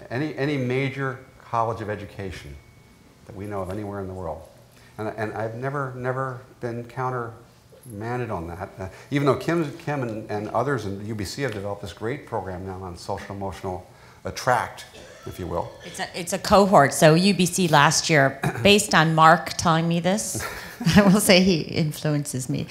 Any major college of education that we know of anywhere in the world. And I've never been countermanded on that. Even though Kim and others in the UBC have developed this great program now on social emotional attract, if you will. It's a cohort. So UBC last year, based on Mark telling me this, I will say he influences me.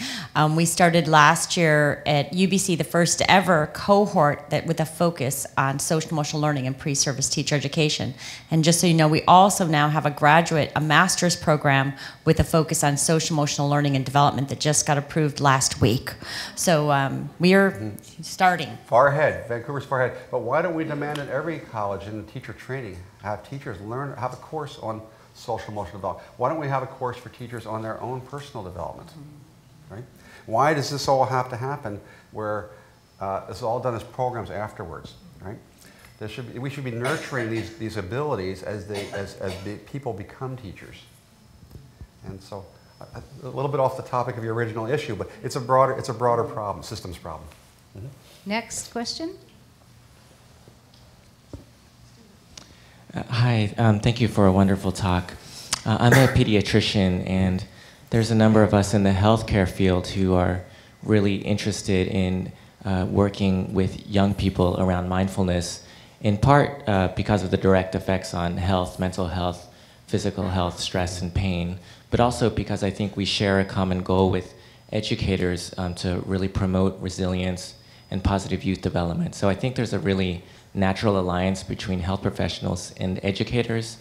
We started last year at UBC the first ever cohort that with a focus on social emotional learning and pre-service teacher education. And just so you know, we also now have a master's program with a focus on social emotional learning and development that just got approved last week. So we are starting. Far ahead. Vancouver's far ahead. But why don't we demand at every college in teacher training have teachers have a course on social emotional development? Why don't we have a course for teachers on their own personal development? Right? Why does this all have to happen where this is all done as programs afterwards? Right? We should be nurturing these abilities as the people become teachers. And so, a little bit off the topic of your original issue, but it's a broader problem, systems problem. Mm-hmm. Next question. Hi, thank you for a wonderful talk. I'm a pediatrician, and there's a number of us in the healthcare field who are really interested in working with young people around mindfulness, in part because of the direct effects on health, mental health, physical health, stress, and pain, but also because I think we share a common goal with educators to really promote resilience and positive youth development. So I think there's a really natural alliance between health professionals and educators.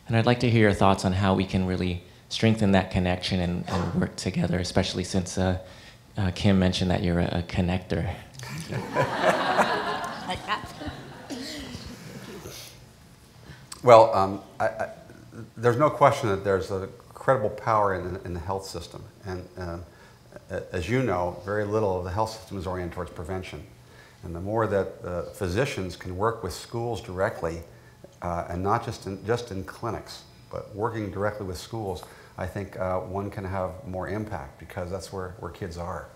And I'd like to hear your thoughts on how we can really strengthen that connection and work together, especially since Kim mentioned that you're a connector. Like that. Well, there's no question that there's a credible power in the health system. And as you know, very little of the health system is oriented towards prevention. And the more that physicians can work with schools directly, and not just in clinics, but working directly with schools, I think one can have more impact, because that's where kids are.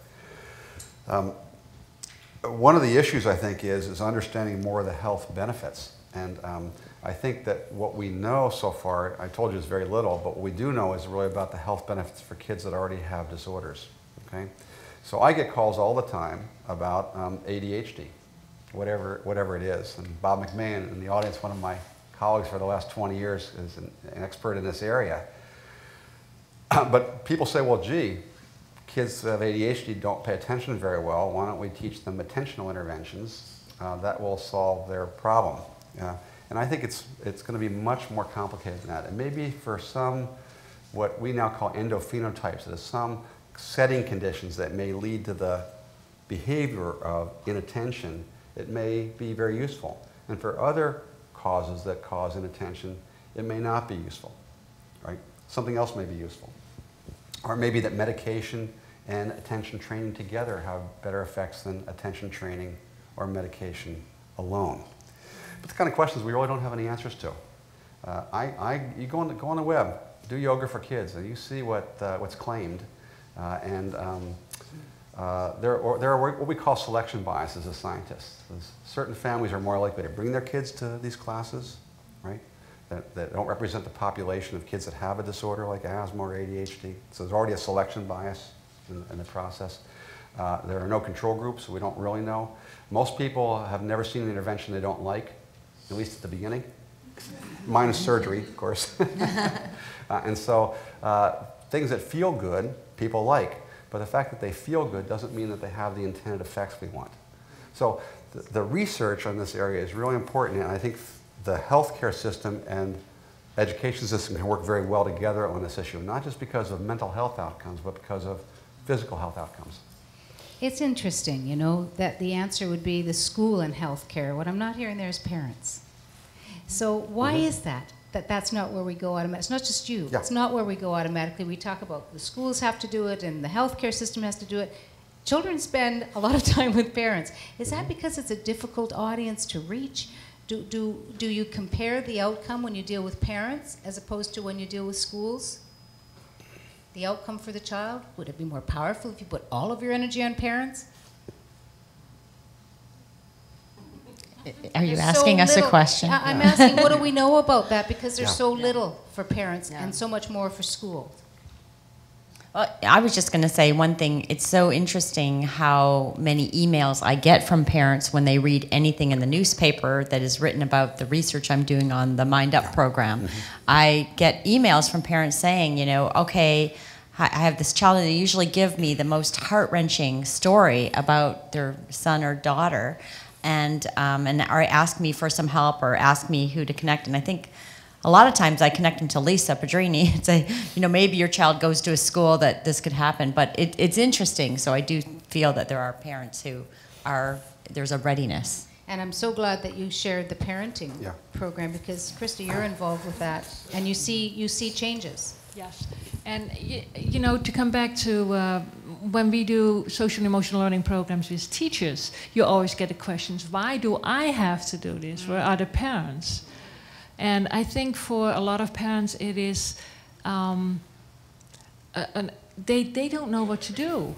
One of the issues, I think, is understanding more of the health benefits. And I think that what we know so far, I told you is very little, but what we do know is really about the health benefits for kids that already have disorders. Okay? So I get calls all the time about ADHD, whatever it is. And Bob McMahon in the audience, one of my colleagues for the last 20 years, is an expert in this area. But people say, well, gee, kids that have ADHD don't pay attention very well. Why don't we teach them attentional interventions? That will solve their problem. And I think it's going to be much more complicated than that. And maybe for some, what we now call endophenotypes, there's some setting conditions that may lead to the behavior of inattention, it may be very useful. And for other causes that cause inattention, it may not be useful, right? Something else may be useful. Or maybe that medication and attention training together have better effects than attention training or medication alone. But the kind of questions we really don't have any answers to. You go on the web, do yoga for kids, and you see what's claimed. There are what we call selection biases as scientists. Certain families are more likely to bring their kids to these classes, right? That don't represent the population of kids that have a disorder like asthma or ADHD. So there's already a selection bias in the process. There are no control groups, so we don't really know. Most people have never seen an intervention they don't like, at least at the beginning, minus surgery, of course. And so things that feel good, people like. But the fact that they feel good doesn't mean that they have the intended effects we want. So the research on this area is really important, and I think the healthcare system and education system can work very well together on this issue, not just because of mental health outcomes, but because of physical health outcomes. It's interesting, you know, that the answer would be the school and healthcare. What I'm not hearing there is parents. So why is that? That's not where we go automatically. It's not just you. Yeah. It's not where we go automatically. We talk about the schools have to do it and the healthcare system has to do it. Children spend a lot of time with parents. Is that because it's a difficult audience to reach? Do you compare the outcome when you deal with parents as opposed to when you deal with schools? The outcome for the child? Would it be more powerful if you put all of your energy on parents? Are you asking us a question? I'm asking, what do we know about that? Because there's so little for parents and so much more for school. Well, I was just going to say one thing. It's so interesting how many emails I get from parents when they read anything in the newspaper that is written about the research I'm doing on the Mind Up program. I get emails from parents saying, you know, okay, I have this child, and they usually give me the most heart-wrenching story about their son or daughter, and or ask me for some help or ask me who to connect. And I think a lot of times I connect them to Lisa Pedrini and say, you know, maybe your child goes to a school that this could happen. But it's interesting. So I do feel that there are parents who there's a readiness. And I'm so glad that you shared the parenting program, because Christa, you're involved with that, and you see changes. Yes, and you know, to come back to when we do social and emotional learning programs with teachers, you always get the questions, why do I have to do this? Where are the parents? And I think for a lot of parents it is, they don't know what to do.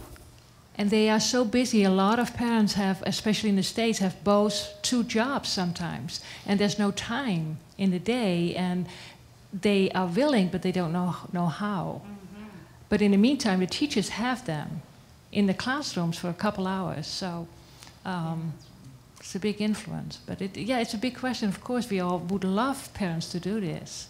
And they are so busy. A lot of parents have, especially in the States, have both 2 jobs sometimes. And there's no time in the day. And they are willing, but they don't know how. But in the meantime, the teachers have them in the classrooms for a couple hours. So it's a big influence. But it's a big question. Of course, we all would love parents to do this.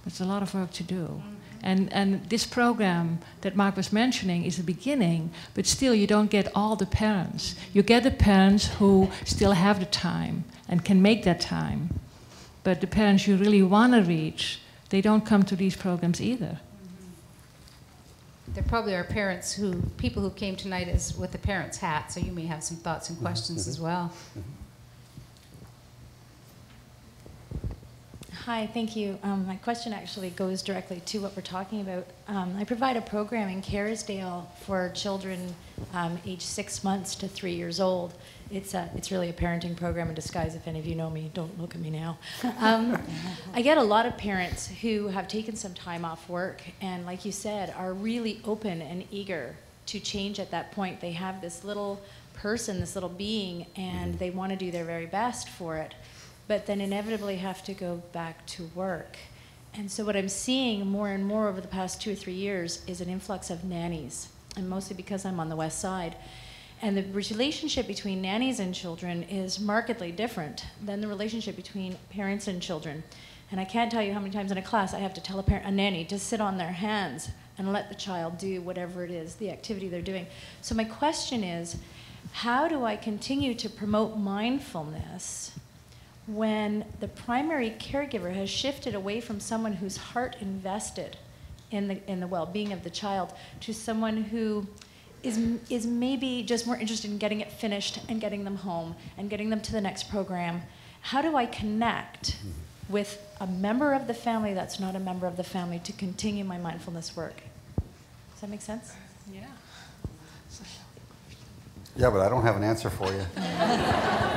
But it's a lot of work to do. And this program that Mark was mentioning is a beginning, but still you don't get all the parents. You get the parents who still have the time and can make that time. But the parents you really want to reach, they don't come to these programs either. There probably are people who came tonight with the parents' hat, so you may have some thoughts and questions as well. Hi, thank you. My question actually goes directly to what we're talking about. I provide a program in Kerrisdale for children aged 6 months to 3 years old. It's really a parenting program in disguise. If any of you know me, don't look at me now. I get a lot of parents who have taken some time off work and, like you said, are really open and eager to change at that point. They have this little person, this little being, and they want to do their very best for it, but then inevitably have to go back to work. And so what I'm seeing more and more over the past 2 or 3 years is an influx of nannies, and mostly because I'm on the west side. And the relationship between nannies and children is markedly different than the relationship between parents and children. And I can't tell you how many times in a class I have to tell a nanny to sit on their hands and let the child do whatever it is, the activity they're doing. So my question is, how do I continue to promote mindfulness when the primary caregiver has shifted away from someone whose heart invested in the well-being of the child to someone who is maybe just more interested in getting it finished and getting them home and getting them to the next program? How do I connect with a member of the family that's not a member of the family to continue my mindfulness work? Does that make sense? Yeah. Yeah, but I don't have an answer for you.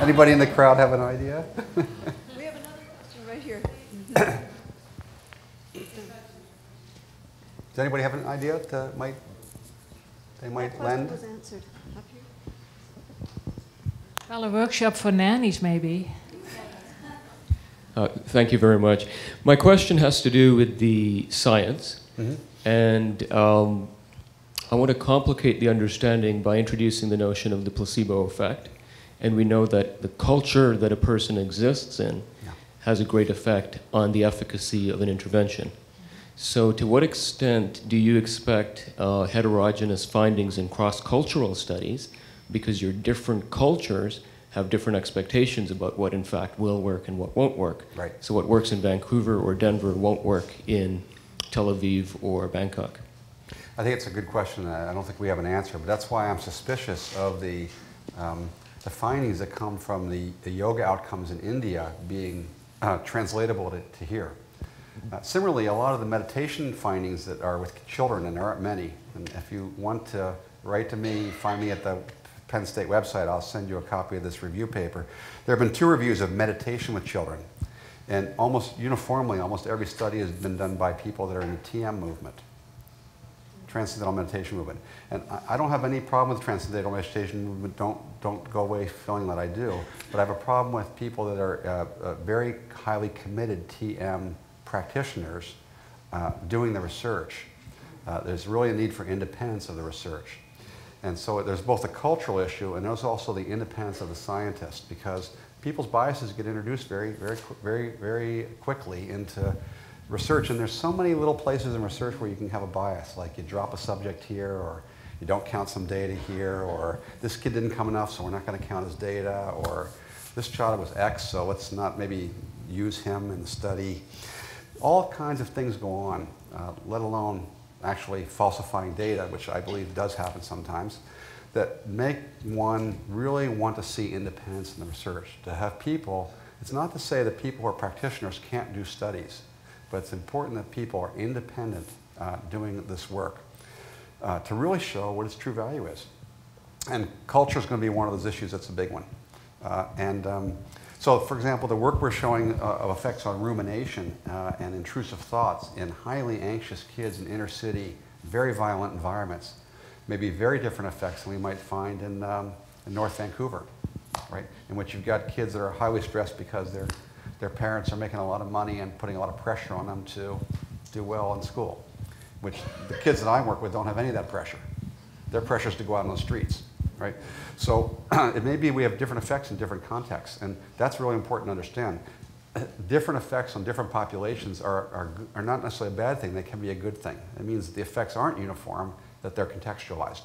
Anybody in the crowd have an idea? We have another question right here. Does anybody have an idea that they might lend? Was answered. Up here. Well, a workshop for nannies, maybe. Thank you very much. My question has to do with the science, and I want to complicate the understanding by introducing the notion of the placebo effect. And we know that the culture that a person exists in has a great effect on the efficacy of an intervention. So to what extent do you expect heterogeneous findings in cross-cultural studies, because your different cultures have different expectations about what in fact will work and what won't work. Right. So what works in Vancouver or Denver won't work in Tel Aviv or Bangkok. I think it's a good question. I don't think we have an answer, but that's why I'm suspicious of the findings that come from the yoga outcomes in India being translatable to here. Similarly, a lot of the meditation findings that are with children, and there aren't many, and if you want to write to me, find me at the Penn State website, I'll send you a copy of this review paper. There have been 2 reviews of meditation with children, and almost uniformly, almost every study has been done by people that are in the TM movement, Transcendental Meditation Movement. And I don't have any problem with the Transcendental Meditation Movement. Don't go away feeling that I do. But I have a problem with people that are very highly committed TM practitioners doing the research. There's really a need for independence of the research. And so there's both a cultural issue and there's also the independence of the scientist, because people's biases get introduced very quickly into research. And there's so many little places in research where you can have a bias, like you drop a subject here, or you don't count some data here, or this kid didn't come enough, so we're not going to count his data, or this child was X, so let's not maybe use him in the study. All kinds of things go on, let alone actually falsifying data, which I believe does happen sometimes, that make one really want to see independence in the research. To have people, it's not to say that people who are practitioners can't do studies, but it's important that people are independent doing this work to really show what its true value is. And culture is going to be one of those issues that's a big one. So, for example, the work we're showing of effects on rumination and intrusive thoughts in highly anxious kids in inner city, very violent environments, may be very different effects than we might find in North Vancouver, right? In which you've got kids that are highly stressed because their parents are making a lot of money and putting a lot of pressure on them to do well in school, which the kids that I work with don't have any of that pressure. Their pressure is to go out on the streets. Right? So it may be we have different effects in different contexts, and that's really important to understand. Different effects on different populations are not necessarily a bad thing. They can be a good thing. It means that the effects aren't uniform, that they're contextualized.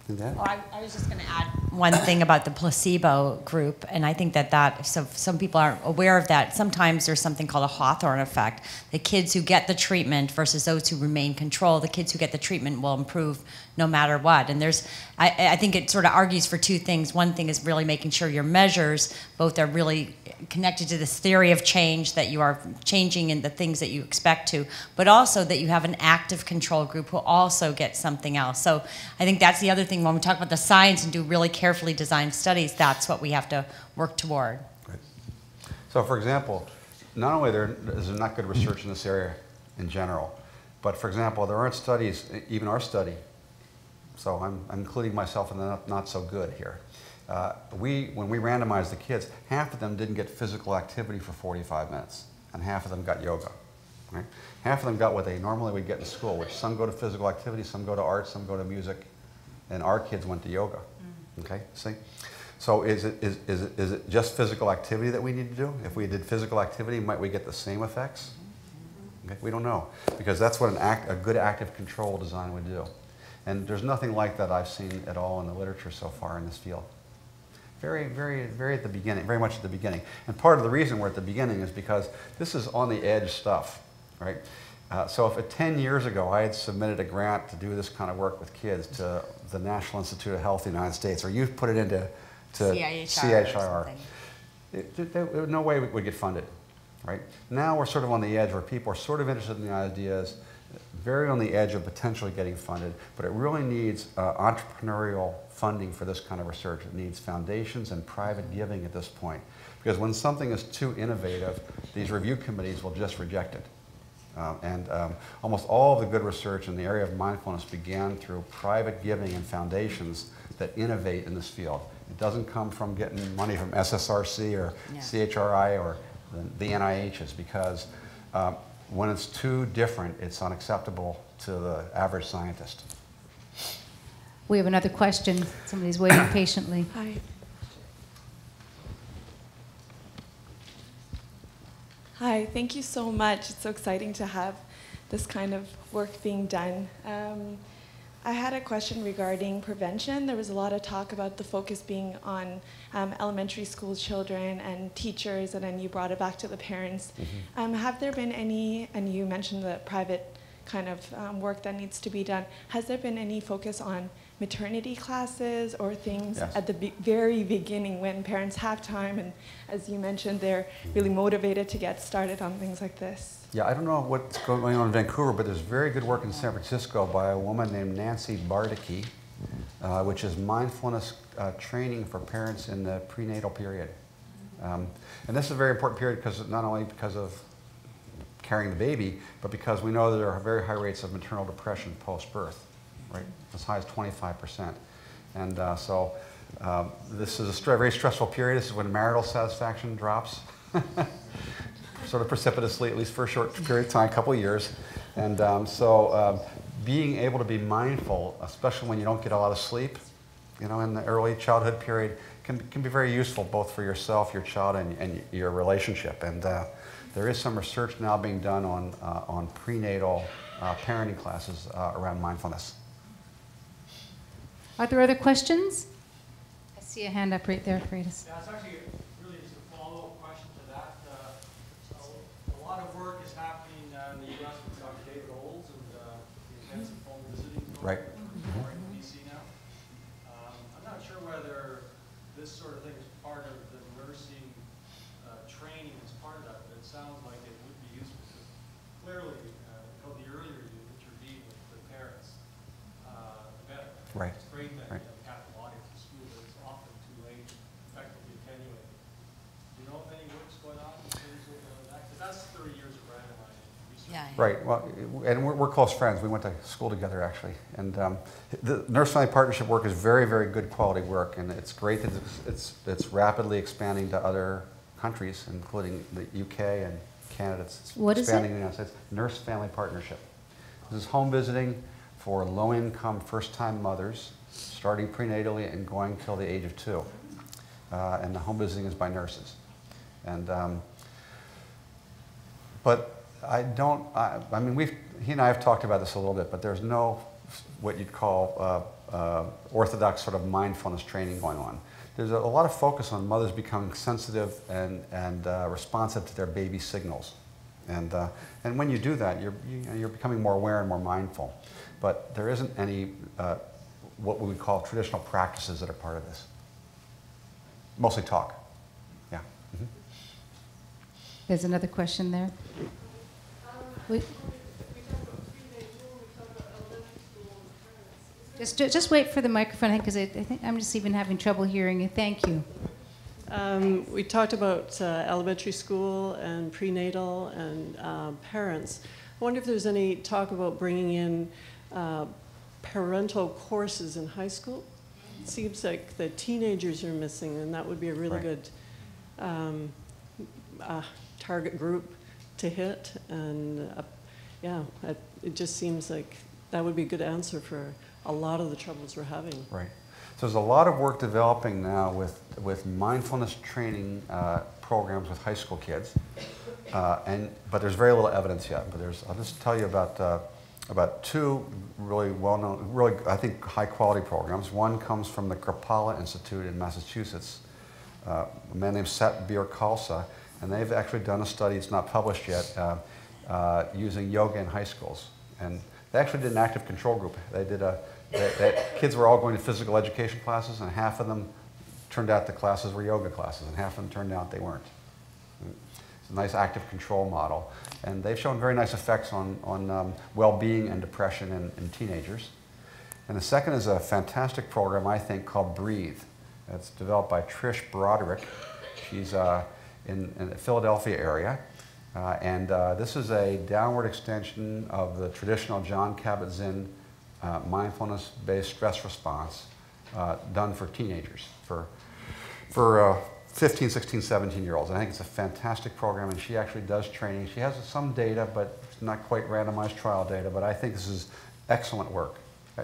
Well, I was just going to add one thing about the placebo group, and I think so some people aren't aware of that. Sometimes there's something called a Hawthorne effect. The kids who get the treatment versus those who remain controlled, the kids who get the treatment will improve no matter what. And I think it sort of argues for two things. One thing is really making sure your measures both are really connected to this theory of change, that you are changing in the things that you expect to, but also that you have an active control group who also gets something else. So I think that's the other thing when we talk about the science and do really carefully designed studies, that's what we have to work toward. Right. So for example, not only is there not good research in this area in general, but for example, there aren't studies, even our study, so I'm including myself in the not so good here. When we randomized the kids, half of them didn't get physical activity for 45 minutes, and half of them got yoga. Right? Half of them got what they normally would get in school, which some go to physical activity, some go to art, some go to music, and our kids went to yoga. Okay, see? So is it just physical activity that we need to do? If we did physical activity, might we get the same effects? Okay, we don't know, because that's what a good active control design would do. And there's nothing like that I've seen at all in the literature so far in this field. Very, very, very at the beginning, very much at the beginning. And part of the reason we're at the beginning is because this is on the edge stuff, right? So if 10 years ago I had submitted a grant to do this kind of work with kids to the National Institute of Health in the United States, or you've put it into CHIR, there's no way we would get funded, right? Now we're sort of on the edge where people are sort of interested in the ideas, very on the edge of potentially getting funded, but it really needs entrepreneurial funding for this kind of research. It needs foundations and private giving at this point, because when something is too innovative, these review committees will just reject it. Almost all of the good research in the area of mindfulness began through private giving and foundations that innovate in this field. It doesn't come from getting money from SSRC or CHRI or the NIHs, because when it's too different, it's unacceptable to the average scientist. We have another question. Somebody's waiting patiently. Hi. Hi, thank you so much. It's so exciting to have this kind of work being done. I had a question regarding prevention. There was a lot of talk about the focus being on elementary school children and teachers, and then you brought it back to the parents. Mm-hmm. Have there been any, and you mentioned the private kind of work that needs to be done, has there been any focus on maternity classes or things at the very beginning when parents have time and, as you mentioned, they're really motivated to get started on things like this? Yeah, I don't know what's going on in Vancouver, but there's very good work in San Francisco by a woman named Nancy Bardicki, which is mindfulness training for parents in the prenatal period. And this is a very important period because not only because of carrying the baby, but because we know that there are very high rates of maternal depression post-birth, right? As high as 25%. And so this is a very stressful period. This is when marital satisfaction drops. Sort of precipitously, at least for a short period of time, a couple of years. And being able to be mindful, especially when you don't get a lot of sleep, you know, in the early childhood period, can be very useful both for yourself, your child, and your relationship. And there is some research now being done on prenatal parenting classes around mindfulness. Are there other questions? I see a hand up right there, Freitas. Yeah, it's actually really just a follow-up question to that. So a lot of work is happening in the U.S. with Dr. David Olds and the intensive home visiting program in BC now. I'm not sure whether this sort of thing is part of the nursing training as part of that, but it sounds like it would be useful because clearly the earlier you intervene with the parents, the better. Right. It's great that you have pathologic to school, but it's often too late, effectively attenuated. Do you know if any work's going on in terms of that? Because that's 30 years of randomized research. Yeah. Right. Well, and we're close friends. We went to school together, actually. And the nurse-family partnership work is very, very good quality work, and it's great that it's rapidly expanding to other countries, including the UK and Canada. It's expanding in the United States. Nurse-family partnership. This is home visiting for low-income first-time mothers, starting prenatally and going till the age of 2. And the home visiting is by nurses. And but I mean, he and I have talked about this a little bit, but there's no what you'd call orthodox sort of mindfulness training going on. There's a lot of focus on mothers becoming sensitive and responsive to their baby signals. And when you do that, you're becoming more aware and more mindful. But there isn't any what we would call traditional practices that are part of this. Mostly talk. Yeah. Mm-hmm. There's another question there. Just wait for the microphone, because I think I'm just even having trouble hearing you. Thank you. We talked about elementary school and prenatal and parents. I wonder if there's any talk about bringing in parental courses in high school. It seems like the teenagers are missing, and that would be a really good target group to hit. And yeah, it just seems like that would be a good answer for a lot of the troubles we're having. Right. So there's a lot of work developing now with mindfulness training programs with high school kids, but there's very little evidence yet. But I'll just tell you about two really well-known, really I think high-quality programs. One comes from the Kripalu Institute in Massachusetts, a man named Satbir Khalsa, and they've actually done a study. It's not published yet, using yoga in high schools, and they actually did an active control group. They did kids were all going to physical education classes, and half of them turned out the classes were yoga classes, and half of them turned out they weren't. It's a nice active control model. And they've shown very nice effects on well-being and depression in teenagers. And the second is a fantastic program, I think, called Breathe. It's developed by Trish Broderick. She's in the Philadelphia area. This is a downward extension of the traditional Jon Kabat-Zinn mindfulness-based stress response done for teenagers, for 15, 16, 17-year-olds. I think it's a fantastic program, and she actually does training. She has some data, but it's not quite randomized trial data, but I think this is excellent work,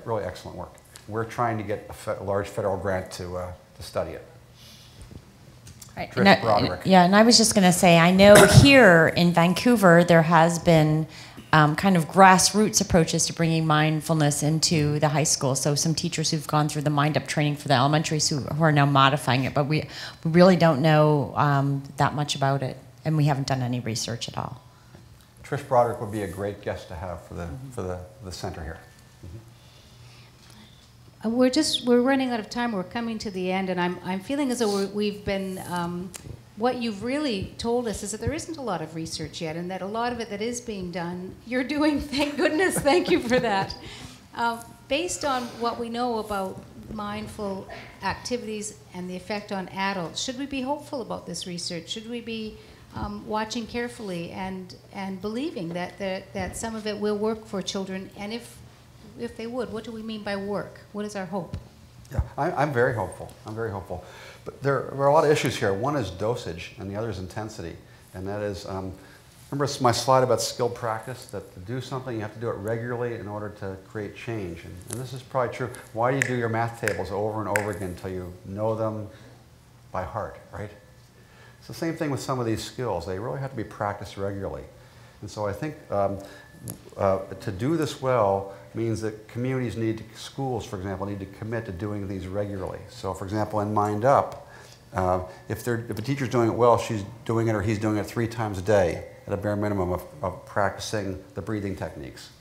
really excellent work. We're trying to get a large federal grant to study it. Right. Trish Broderick. Yeah, and I was just going to say, I know here in Vancouver there has been kind of grassroots approaches to bringing mindfulness into the high school. So some teachers who've gone through the Mind Up training for the elementaries who are now modifying it, but we really don't know that much about it, and we haven't done any research at all. Trish Broderick would be a great guest to have for the center here. We're running out of time. We're coming to the end, and I'm feeling as though we've been. What you've really told us is that there isn't a lot of research yet, and that a lot of it that is being done, you're doing. Thank goodness. Thank you for that. Based on what we know about mindful activities and the effect on adults, should we be hopeful about this research? Should we be watching carefully and believing that some of it will work for children? And if they would, what do we mean by work? What is our hope? Yeah, I'm very hopeful. I'm very hopeful. But there are a lot of issues here. One is dosage, and the other is intensity. And that is, remember my slide about skilled practice, that to do something, you have to do it regularly in order to create change. And this is probably true. Why do you do your math tables over and over again until you know them by heart, right? It's the same thing with some of these skills. They really have to be practiced regularly. And so I think to do this well means that communities schools, for example, need to commit to doing these regularly. So, for example, in Mind Up, if a teacher's doing it well, she's doing it or he's doing it 3 times a day at a bare minimum of practicing the breathing techniques.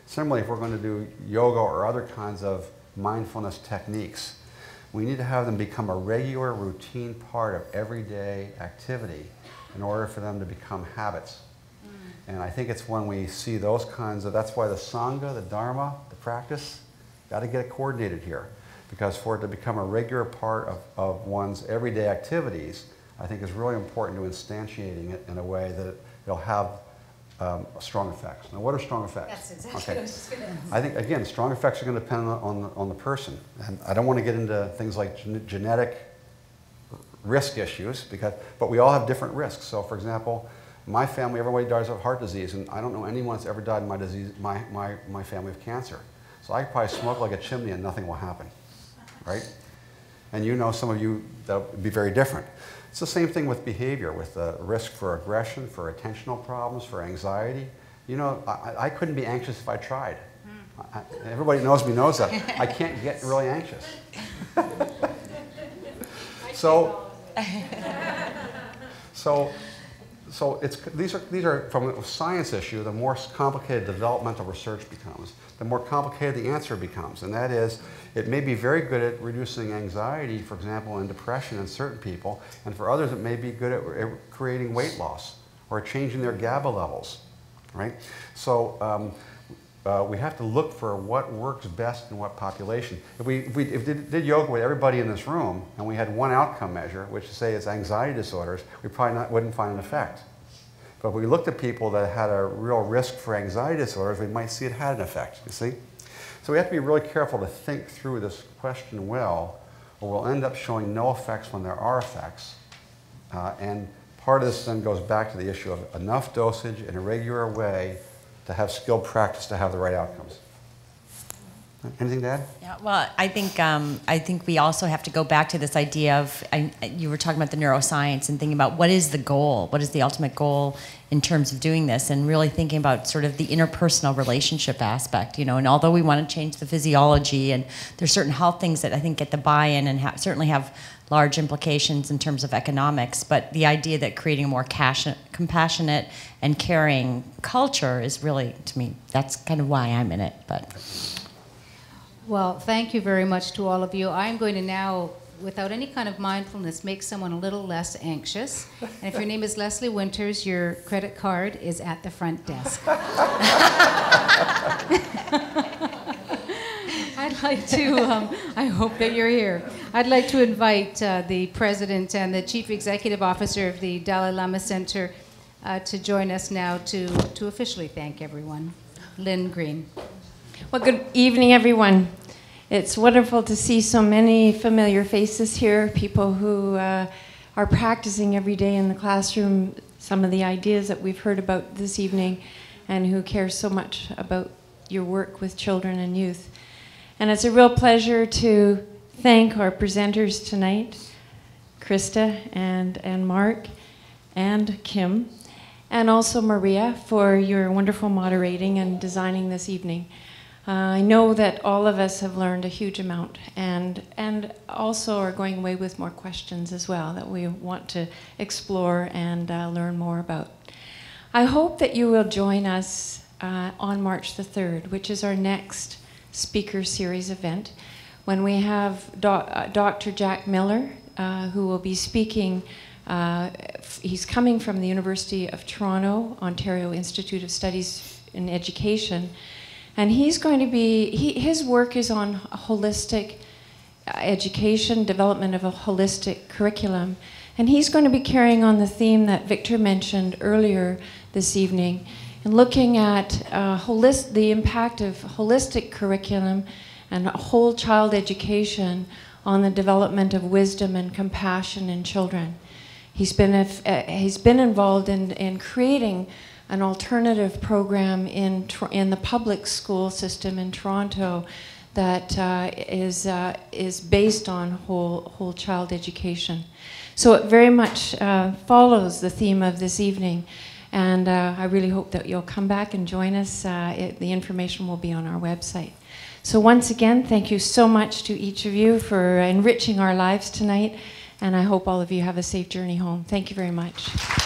Similarly, if we're going to do yoga or other kinds of mindfulness techniques, we need to have them become a regular, routine part of everyday activity in order for them to become habits. And I think it's when we see those kinds of, that's why the Sangha, the Dharma, the practice, got to get it coordinated here. Because for it to become a regular part of one's everyday activities, I think is really important to instantiating it in a way that it'll have strong effects. Now, what are strong effects? That's exactly what I was just going to I think, again, strong effects are going to depend on the person. And I don't want to get into things like genetic risk issues, but we all have different risks. So, for example, my family, everybody dies of heart disease, and I don't know anyone that's ever died in my family of cancer. So I could probably smoke like a chimney and nothing will happen, right? And you know, some of you, that would be very different. It's the same thing with behavior, with the risk for aggression, for attentional problems, for anxiety. You know, I couldn't be anxious if I tried. Everybody knows me knows that. I can't get really anxious. So these are from a science issue. The more complicated developmental research becomes, the more complicated the answer becomes, and that is, it may be very good at reducing anxiety, for example, and depression in certain people, and for others it may be good at creating weight loss or changing their GABA levels, right? So we have to look for what works best in what population. If we did yoga with everybody in this room and we had one outcome measure, which say is anxiety disorders, we probably wouldn't find an effect. But if we looked at people that had a real risk for anxiety disorders, we might see it had an effect, you see? So we have to be really careful to think through this question well, or we'll end up showing no effects when there are effects. And part of this then goes back to the issue of enough dosage in a regular way to have skilled practice to have the right outcomes. Anything to add? Yeah, well, I think we also have to go back to this idea of, you were talking about the neuroscience and thinking about what is the goal, what is the ultimate goal in terms of doing this, and really thinking about sort of the interpersonal relationship aspect, you know, and although we want to change the physiology, and there's certain health things that I think get the buy-in and certainly have large implications in terms of economics, but the idea that creating a more compassionate and caring culture is really, to me, that's kind of why I'm in it. But well, thank you very much to all of you. I'm going to now, without any kind of mindfulness, make someone a little less anxious. And if your name is Leslie Winters, your credit card is at the front desk. I'd like to, I hope that you're here. I'd like to invite the president and the chief executive officer of the Dalai Lama Center to join us now to officially thank everyone. Lynn Green. Well, good evening, everyone. It's wonderful to see so many familiar faces here, people who are practicing every day in the classroom some of the ideas that we've heard about this evening, and who care so much about your work with children and youth. And it's a real pleasure to thank our presenters tonight, Christa and Mark and Kim, and also Maria for your wonderful moderating and designing this evening. I know that all of us have learned a huge amount, and also are going away with more questions as well that we want to explore and learn more about. I hope that you will join us on March the 3rd, which is our next speaker series event, when we have Dr. Jack Miller, who will be speaking. He's coming from the University of Toronto, Ontario Institute of Studies in Education. And he's going to be, his work is on holistic education, development of a holistic curriculum. And he's going to be carrying on the theme that Victor mentioned earlier this evening, and looking at the impact of holistic curriculum and whole child education on the development of wisdom and compassion in children. He's been involved in creating an alternative program in the public school system in Toronto that is based on whole child education. So it very much follows the theme of this evening, and I really hope that you'll come back and join us. The information will be on our website. So once again, thank you so much to each of you for enriching our lives tonight, and I hope all of you have a safe journey home. Thank you very much.